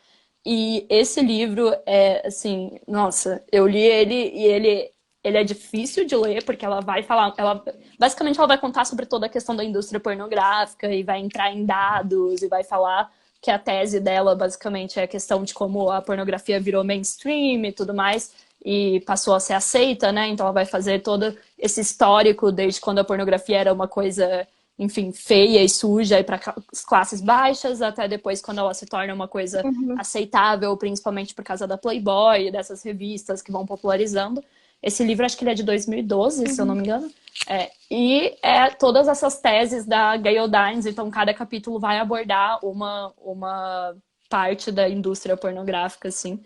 E esse livro é assim, nossa, eu li ele e ele é difícil de ler porque ela vai falar, basicamente ela vai contar sobre toda a questão da indústria pornográfica e vai entrar em dados e vai falar que a tese dela basicamente é a questão de como a pornografia virou mainstream e tudo mais e passou a ser aceita, né? Então ela vai fazer todo esse histórico desde quando a pornografia era uma coisa, enfim, feia e suja e para as classes baixas, até depois quando ela se torna uma coisa Uhum. aceitável, principalmente por causa da Playboy e dessas revistas que vão popularizando. Esse livro acho que ele é de 2012, se eu não Uhum. me engano. E é todas essas teses da Gayle Dines, então cada capítulo vai abordar uma parte da indústria pornográfica, assim.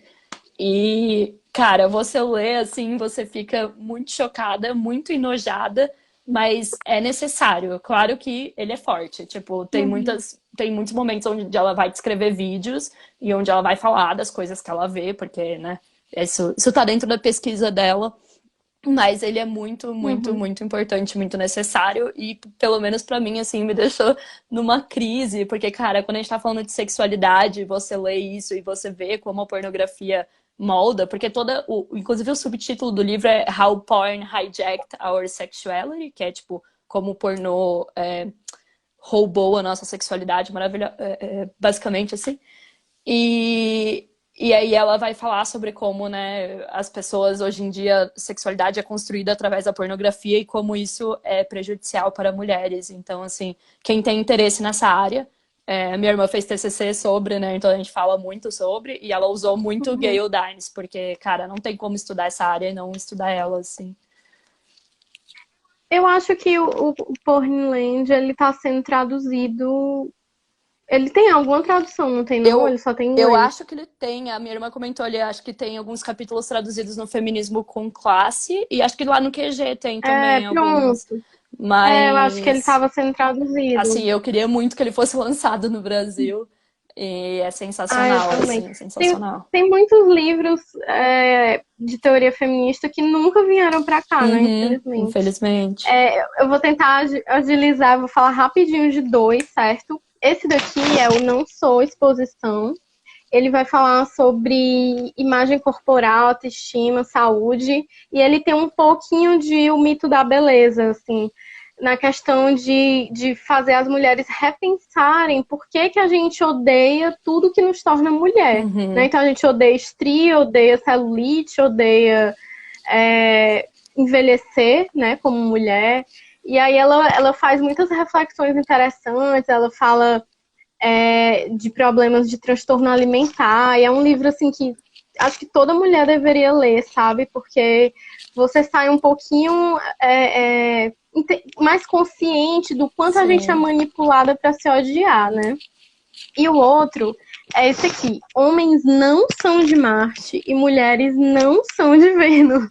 E, cara, você lê assim, você fica muito chocada, muito enojada, mas é necessário. Claro que ele é forte. Tipo, Uhum. tem muitos momentos onde ela vai descrever vídeos e onde ela vai falar das coisas que ela vê, porque, né, isso tá dentro da pesquisa dela. Mas ele é muito, muito, Uhum. muito importante, muito necessário e, pelo menos pra mim, assim, me deixou numa crise, porque, cara, quando a gente tá falando de sexualidade, você lê isso e você vê como a pornografia molda, porque inclusive o subtítulo do livro é How Porn Hijacked Our Sexuality, que é tipo como o pornô roubou a nossa sexualidade, basicamente assim. E aí ela vai falar sobre como, né, as pessoas hoje em dia, sexualidade é construída através da pornografia e como isso é prejudicial para mulheres. Então, assim, quem tem interesse nessa área, minha irmã fez TCC sobre, né, então a gente fala muito sobre, e ela usou muito Uhum. Gayle Dines, porque, cara, não tem como estudar essa área e não estudar ela, assim. Eu acho que o Pornland, ele tá sendo traduzido. Ele tem alguma tradução, não tem não? Ele Eu, só tem eu inglês. acho que ele tem, a minha irmã comentou ali, acho que tem alguns capítulos traduzidos no Feminismo com Classe, e acho que lá no QG tem É, também alguns. pronto. É, eu acho que ele Mas, estava sendo traduzido. assim, eu queria muito que ele fosse lançado no Brasil, e é Ah, eu sensacional, também. assim, é Tem, sensacional. tem muitos livros de teoria feminista que nunca vieram para cá, né? Uhum, Infelizmente. infelizmente. Eu vou tentar agilizar, vou falar rapidinho de dois, certo? Esse daqui é o Não Sou Exposição. Ele vai falar sobre imagem corporal, autoestima, saúde, e ele tem um pouquinho de o mito da beleza, assim, na questão de fazer as mulheres repensarem por que, que a gente odeia tudo que nos torna mulher. Né? Uhum, Então a gente odeia estria, odeia celulite, odeia envelhecer, né, como mulher. E aí ela faz muitas reflexões interessantes, ela fala de problemas de transtorno alimentar. E é um livro assim que acho que toda mulher deveria ler, sabe? Porque você sai um pouquinho mais consciente do quanto a gente é sim. manipulada para se odiar, né? E o outro é esse aqui: Homens não são de Marte e mulheres não são de Vênus,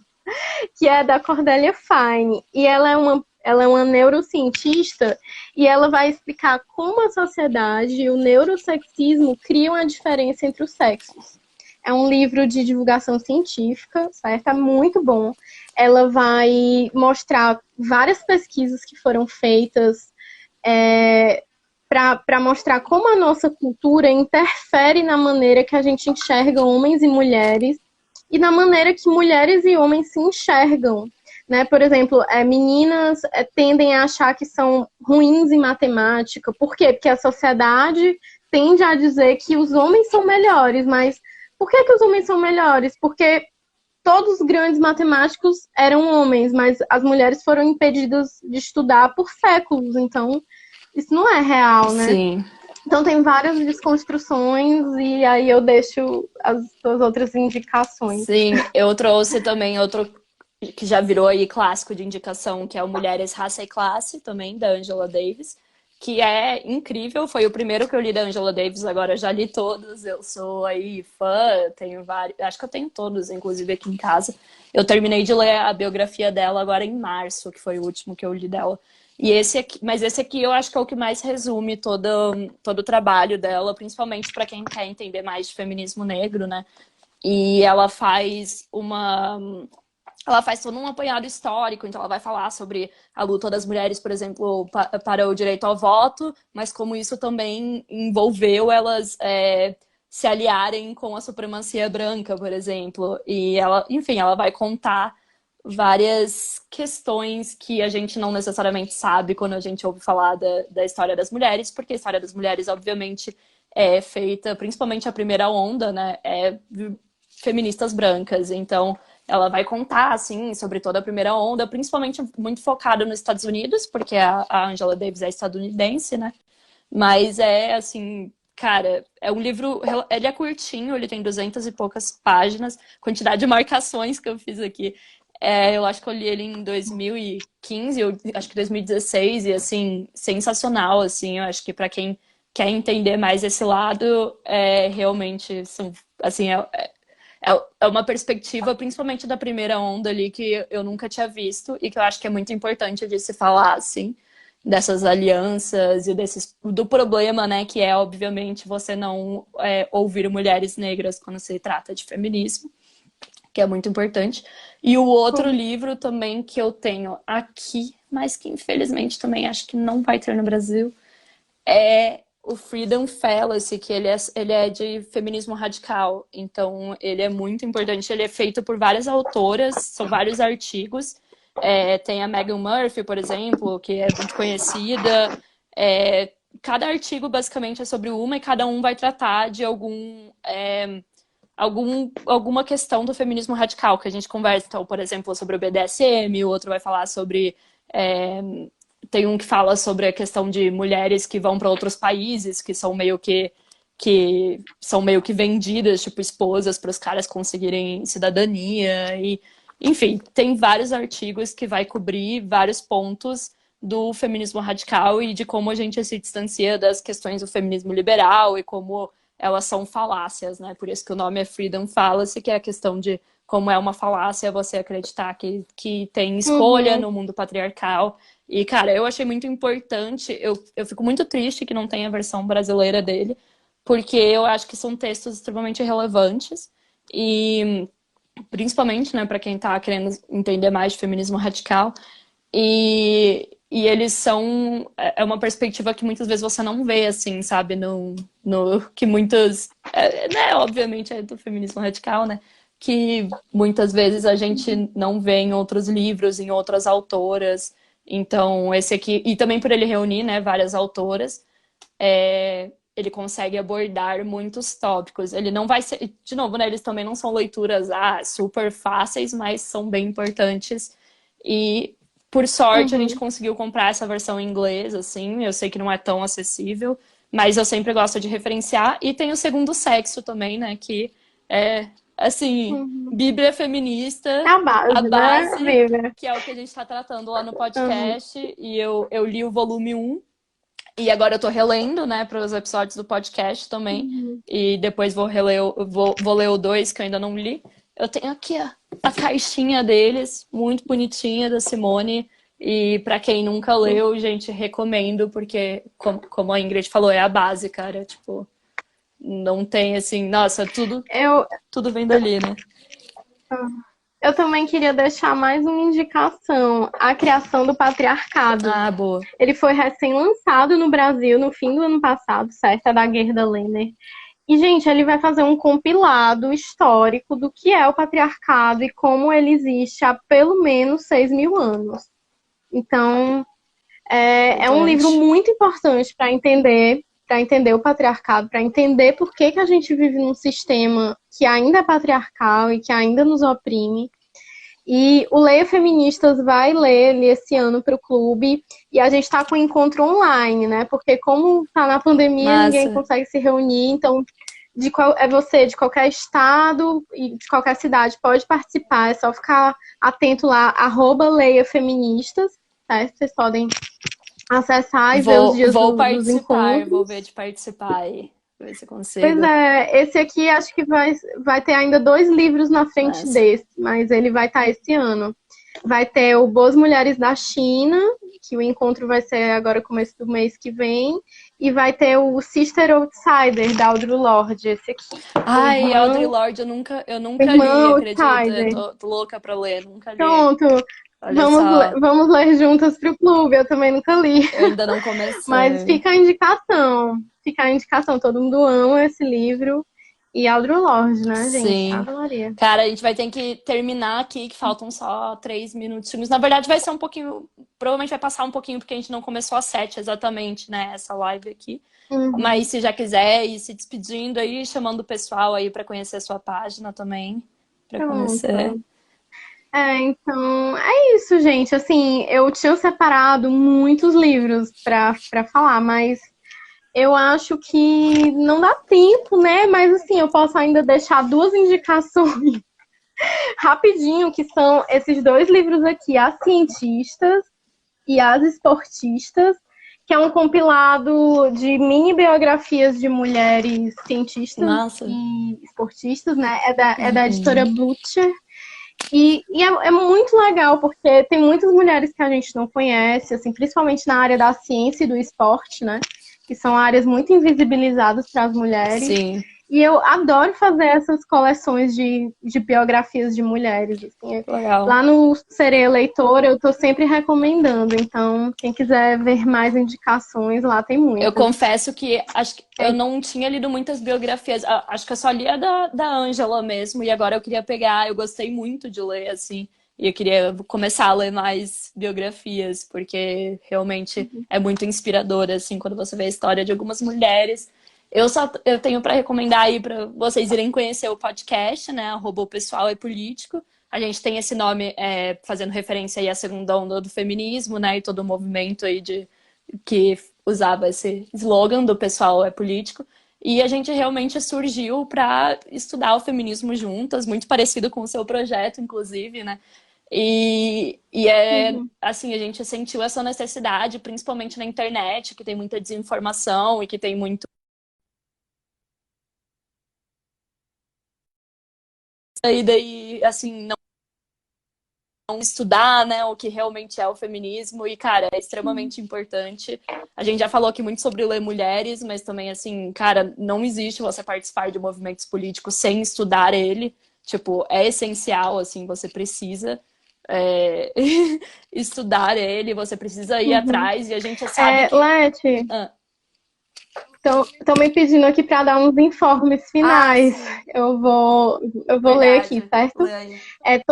que é da Cordelia Fine. E ela é uma neurocientista e ela vai explicar como a sociedade e o neurosexismo criam a diferença entre os sexos. É um livro de divulgação científica, certo? É muito bom. Ela vai mostrar várias pesquisas que foram feitas para mostrar como a nossa cultura interfere na maneira que a gente enxerga homens e mulheres e na maneira que mulheres e homens se enxergam. Né? Por exemplo, meninas tendem a achar que são ruins em matemática. Por quê? Porque a sociedade tende a dizer que os homens são melhores, mas por que os homens são melhores? Porque todos os grandes matemáticos eram homens, mas as mulheres foram impedidas de estudar por séculos. Então, isso não é real, né? Sim. Então tem várias desconstruções e aí eu deixo as suas outras indicações. Sim, eu trouxe também outro que já virou aí clássico de indicação, que é o Mulheres, Raça e Classe, também, da Angela Davis, que é incrível, foi o primeiro que eu li da Angela Davis, agora eu já li todos, eu sou aí fã, tenho vários, acho que eu tenho todos, inclusive aqui em casa. Eu terminei de ler a biografia dela agora em março, que foi o último que eu li dela. E esse aqui eu acho que é o que mais resume todo o trabalho dela, principalmente para quem quer entender mais de feminismo negro, né? E ela faz todo um apanhado histórico, então ela vai falar sobre a luta das mulheres, por exemplo, para o direito ao voto, mas como isso também envolveu elas se aliarem com a supremacia branca, por exemplo. E ela, enfim, ela vai contar várias questões que a gente não necessariamente sabe quando a gente ouve falar da história das mulheres, porque a história das mulheres, obviamente, é feita, principalmente a primeira onda, né? Feministas brancas. Então, ela vai contar, assim, sobre toda a primeira onda, principalmente muito focada nos Estados Unidos, porque a Angela Davis é estadunidense, né? Mas é, assim, cara, é um livro, ele é curtinho, ele tem 200 e poucas páginas, quantidade de marcações que eu fiz aqui. Eu acho que eu li ele em 2015, eu acho que 2016, e assim, sensacional, assim, eu acho que para quem quer entender mais esse lado, realmente são, assim, é uma perspectiva, principalmente da primeira onda ali, que eu nunca tinha visto e que eu acho que é muito importante de se falar, assim, dessas alianças e do problema, né, que é, obviamente, você não ouvir mulheres negras quando se trata de feminismo, que é muito importante. E o outro livro também que eu tenho aqui, mas que infelizmente também acho que não vai ter no Brasil, é o Freedom Fallacy, que ele é de feminismo radical. Então, ele é muito importante. Ele é feito por várias autoras, são vários artigos. Tem a Megan Murphy, por exemplo, que é muito conhecida. Cada artigo, basicamente, é sobre uma e cada um vai tratar de alguma questão do feminismo radical que a gente conversa. Então, por exemplo, sobre o BDSM, o outro vai falar sobre... Tem um que fala sobre a questão de mulheres que vão para outros países, que são meio que são meio que vendidas, tipo esposas, para os caras conseguirem cidadania. E, enfim, tem vários artigos que vai cobrir vários pontos do feminismo radical e de como a gente se distancia das questões do feminismo liberal e como elas são falácias, né? Por isso que o nome é Freedom Fallacy, que é a questão de como é uma falácia você acreditar que tem escolha no mundo patriarcal. E, cara, eu achei muito importante, eu fico muito triste que não tenha a versão brasileira dele, porque eu acho que são textos extremamente relevantes e principalmente, né, para quem tá querendo entender mais de feminismo radical. E eles são... É uma perspectiva que muitas vezes você não vê, assim, sabe? Que muitas... né, obviamente é do feminismo radical, né? Que muitas vezes a gente não vê em outros livros, em outras autoras. Então, esse aqui... E também por ele reunir, né, várias autoras, ele consegue abordar muitos tópicos. Ele não vai ser... De novo, né, eles também não são leituras super fáceis, mas são bem importantes. E... Por sorte, a gente conseguiu comprar essa versão em inglês, assim. Eu sei que não é tão acessível, mas eu sempre gosto de referenciar. E tem o Segundo Sexo também, né? Que é, assim, Bíblia feminista. É a base, né? Que é o que a gente está tratando lá no podcast. E eu li o volume 1. E agora eu tô relendo, né, para os episódios do podcast também. E depois vou ler o 2, que eu ainda não li. Eu tenho aqui a caixinha deles, muito bonitinha, da Simone. E para quem nunca leu, gente, recomendo, porque, como a Ingrid falou, é a base, cara. Tipo, não tem assim, nossa, tudo vem dali, né? Eu também queria deixar mais uma indicação: A Criação do Patriarcado. Ah, boa. Ele foi recém-lançado no Brasil no fim do ano passado, certo? É da Gerda Lerner. E, gente, ele vai fazer um compilado histórico do que é o patriarcado e como ele existe há pelo menos 6.000 anos. Então, é um livro muito importante para entender o patriarcado, para entender por que a gente vive num sistema que ainda é patriarcal e que ainda nos oprime. E o Leia Feministas vai ler ele esse ano para o clube. E a gente está com encontro online, né? Porque como está na pandemia, ninguém consegue se reunir. Então, você de qualquer estado e de qualquer cidade pode participar. É só ficar atento lá, @leiafeministas. Tá? Vocês podem acessar e ver os dias dos encontros. Vou ver de participar aí. Ver se consigo. Pois é, esse aqui acho que vai ter ainda 2 livros na frente desse, mas ele vai estar esse ano. Vai ter o Boas Mulheres da China, que o encontro vai ser agora começo do mês que vem, e vai ter o Sister Outsider, da Audre Lorde, esse aqui. Ai, Audre Lorde, eu nunca li, acredita? Eu tô louca pra ler, nunca li. Pronto. Vamos ler juntas pro clube, eu também nunca li. Eu ainda não comecei. Mas fica a indicação. Todo mundo ama esse livro. E Audre Lorde, né, gente? Sim. Adoraria. Cara, a gente vai ter que terminar aqui, que faltam só 3 minutinhos. Na verdade, vai ser um pouquinho... Provavelmente vai passar um pouquinho, porque a gente não começou às 7 exatamente, né? Essa live aqui. Mas se já quiser ir se despedindo aí, chamando o pessoal aí pra conhecer a sua página também. Pra conhecer. Então, é isso, gente. Assim, eu tinha separado muitos livros pra falar, mas eu acho que não dá tempo, né? Mas, assim, eu posso ainda deixar 2 indicações rapidinho, que são esses 2 livros aqui, As Cientistas e As Esportistas, que é um compilado de mini biografias de mulheres cientistas e esportistas, né? É da editora Butcher. E é muito legal, porque tem muitas mulheres que a gente não conhece, assim, principalmente na área da ciência e do esporte, né? Que são áreas muito invisibilizadas para as mulheres. Sim. E eu adoro fazer essas coleções de biografias de mulheres. Assim. Legal. Lá no Sereia Leitora, eu tô sempre recomendando. Então, quem quiser ver mais indicações, lá tem Eu muitas. confesso que acho que eu É, não tinha lido muitas biografias. Acho que eu só li a da Ângela mesmo. E agora eu queria pegar. Eu gostei muito de ler, assim. E eu queria começar a ler mais biografias, porque realmente é muito inspirador, assim, quando você vê a história de algumas mulheres. Eu tenho para recomendar aí para vocês irem conhecer o podcast, né? Arroba o Pessoal é Político. A gente tem esse nome fazendo referência aí à segunda onda do feminismo, né? E todo o movimento aí que usava esse slogan do pessoal é político. E a gente realmente surgiu para estudar o feminismo juntas, muito parecido com o seu projeto, inclusive, né? uhum. Assim, a gente sentiu essa necessidade, principalmente na internet, que tem muita desinformação e que tem muito. E daí, assim, não estudar, né, o que realmente é o feminismo. E, cara, é extremamente importante. A gente já falou aqui muito sobre ler mulheres, mas também, assim, cara, não existe você participar de movimentos políticos sem estudar ele. Tipo, é essencial, assim, você precisa é, estudar ele, você precisa ir Uhum. atrás, e a gente sabe que. Leti, Ah, estão me pedindo aqui para dar uns informes finais. sim, Eu vou, eu vou ler aqui, verdade. certo? Lê aí.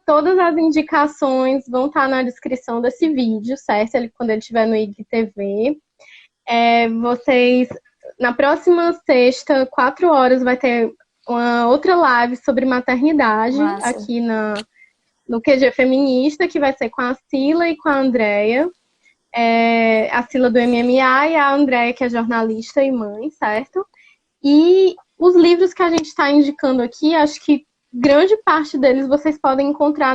Todas as indicações vão estar na descrição desse vídeo, certo? Quando ele estiver no IGTV. Vocês, na próxima sexta, 4 horas, vai ter uma outra live sobre maternidade Massa. aqui no QG Feminista, que vai ser com a Sila e com a Andrea. A Sila do MMA e a Andrea, que é jornalista e mãe, certo? E os livros que a gente está indicando aqui, acho que grande parte deles vocês podem encontrar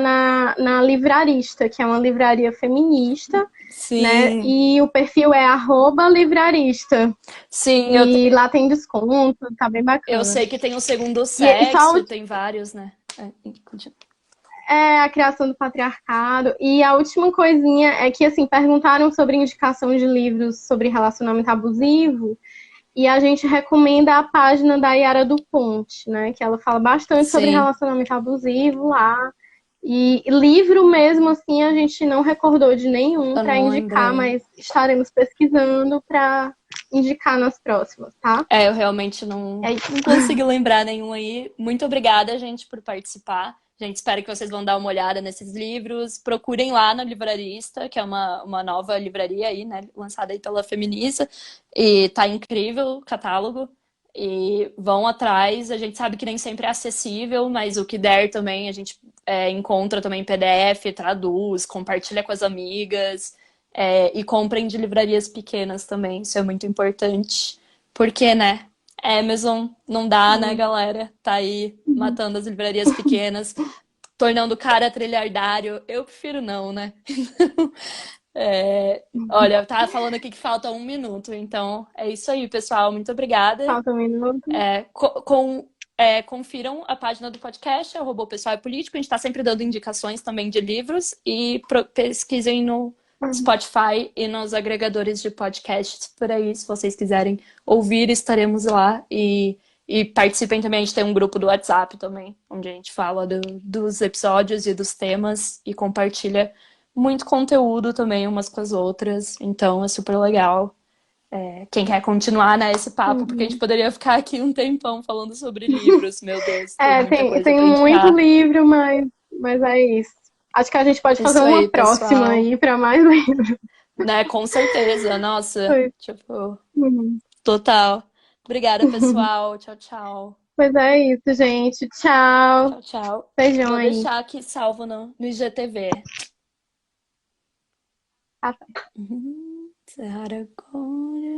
na Livrarista, que é uma livraria feminista, né? Sim, E o perfil é @livrarista. sim, E lá tem desconto, tá bem eu bacana. sei que tem o segundo E só sexo, tem vários, né? Continua. a criação do patriarcado. E a última coisinha é que, assim, perguntaram sobre indicação de livros sobre relacionamento abusivo. E a gente recomenda a página da Yara do Ponte, né? Que ela fala bastante sobre Sim, relacionamento abusivo lá. E livro mesmo, assim, a gente não recordou de nenhum eu para não indicar, lembrei. mas estaremos pesquisando para indicar nas próximas, tá? Eu realmente É não isso. consegui lembrar nenhum aí. Muito obrigada, gente, por participar. Gente, espero que vocês vão dar uma olhada nesses livros. Procurem lá na Livrarista, que é uma nova livraria aí, né? Lançada aí pela Feminisa. E tá incrível o catálogo. E vão atrás. A gente sabe que nem sempre é acessível, mas o que der também, a gente encontra também em PDF, traduz, compartilha com as amigas. E comprem de livrarias pequenas também, isso é muito importante. Porque, né? Amazon não dá, né, galera? Tá aí matando as livrarias pequenas, tornando o cara trilhardário. Eu prefiro não, né? Olha, eu tava falando aqui que falta 1 minuto, então é isso aí, pessoal. Muito obrigada. Falta um minuto. Confiram a página do podcast, arroba o Pessoal é Político. A gente está sempre dando indicações também de livros e pesquisem no Spotify e nos agregadores de podcasts por aí, se vocês quiserem ouvir, estaremos lá. E participem também, a gente tem um grupo do WhatsApp também, onde a gente fala dos episódios e dos temas e compartilha muito conteúdo também umas com as outras. Então é super legal. Quem quer continuar, né, esse papo, porque a gente Uhum. poderia ficar aqui um tempão falando sobre livros. Meu Deus, tem muita coisa Tem para muito indicar. livro, mas é isso. Acho que a gente pode fazer Isso uma aí, próxima pessoal. aí para mais livros. Né, com certeza. Nossa, Pois, tipo, uhum. total. Obrigada, pessoal. Tchau, tchau. Pois é isso, gente. Tchau. Tchau, tchau. Beijão Vou aí. deixar aqui salvo no IGTV. Tá. Será agora?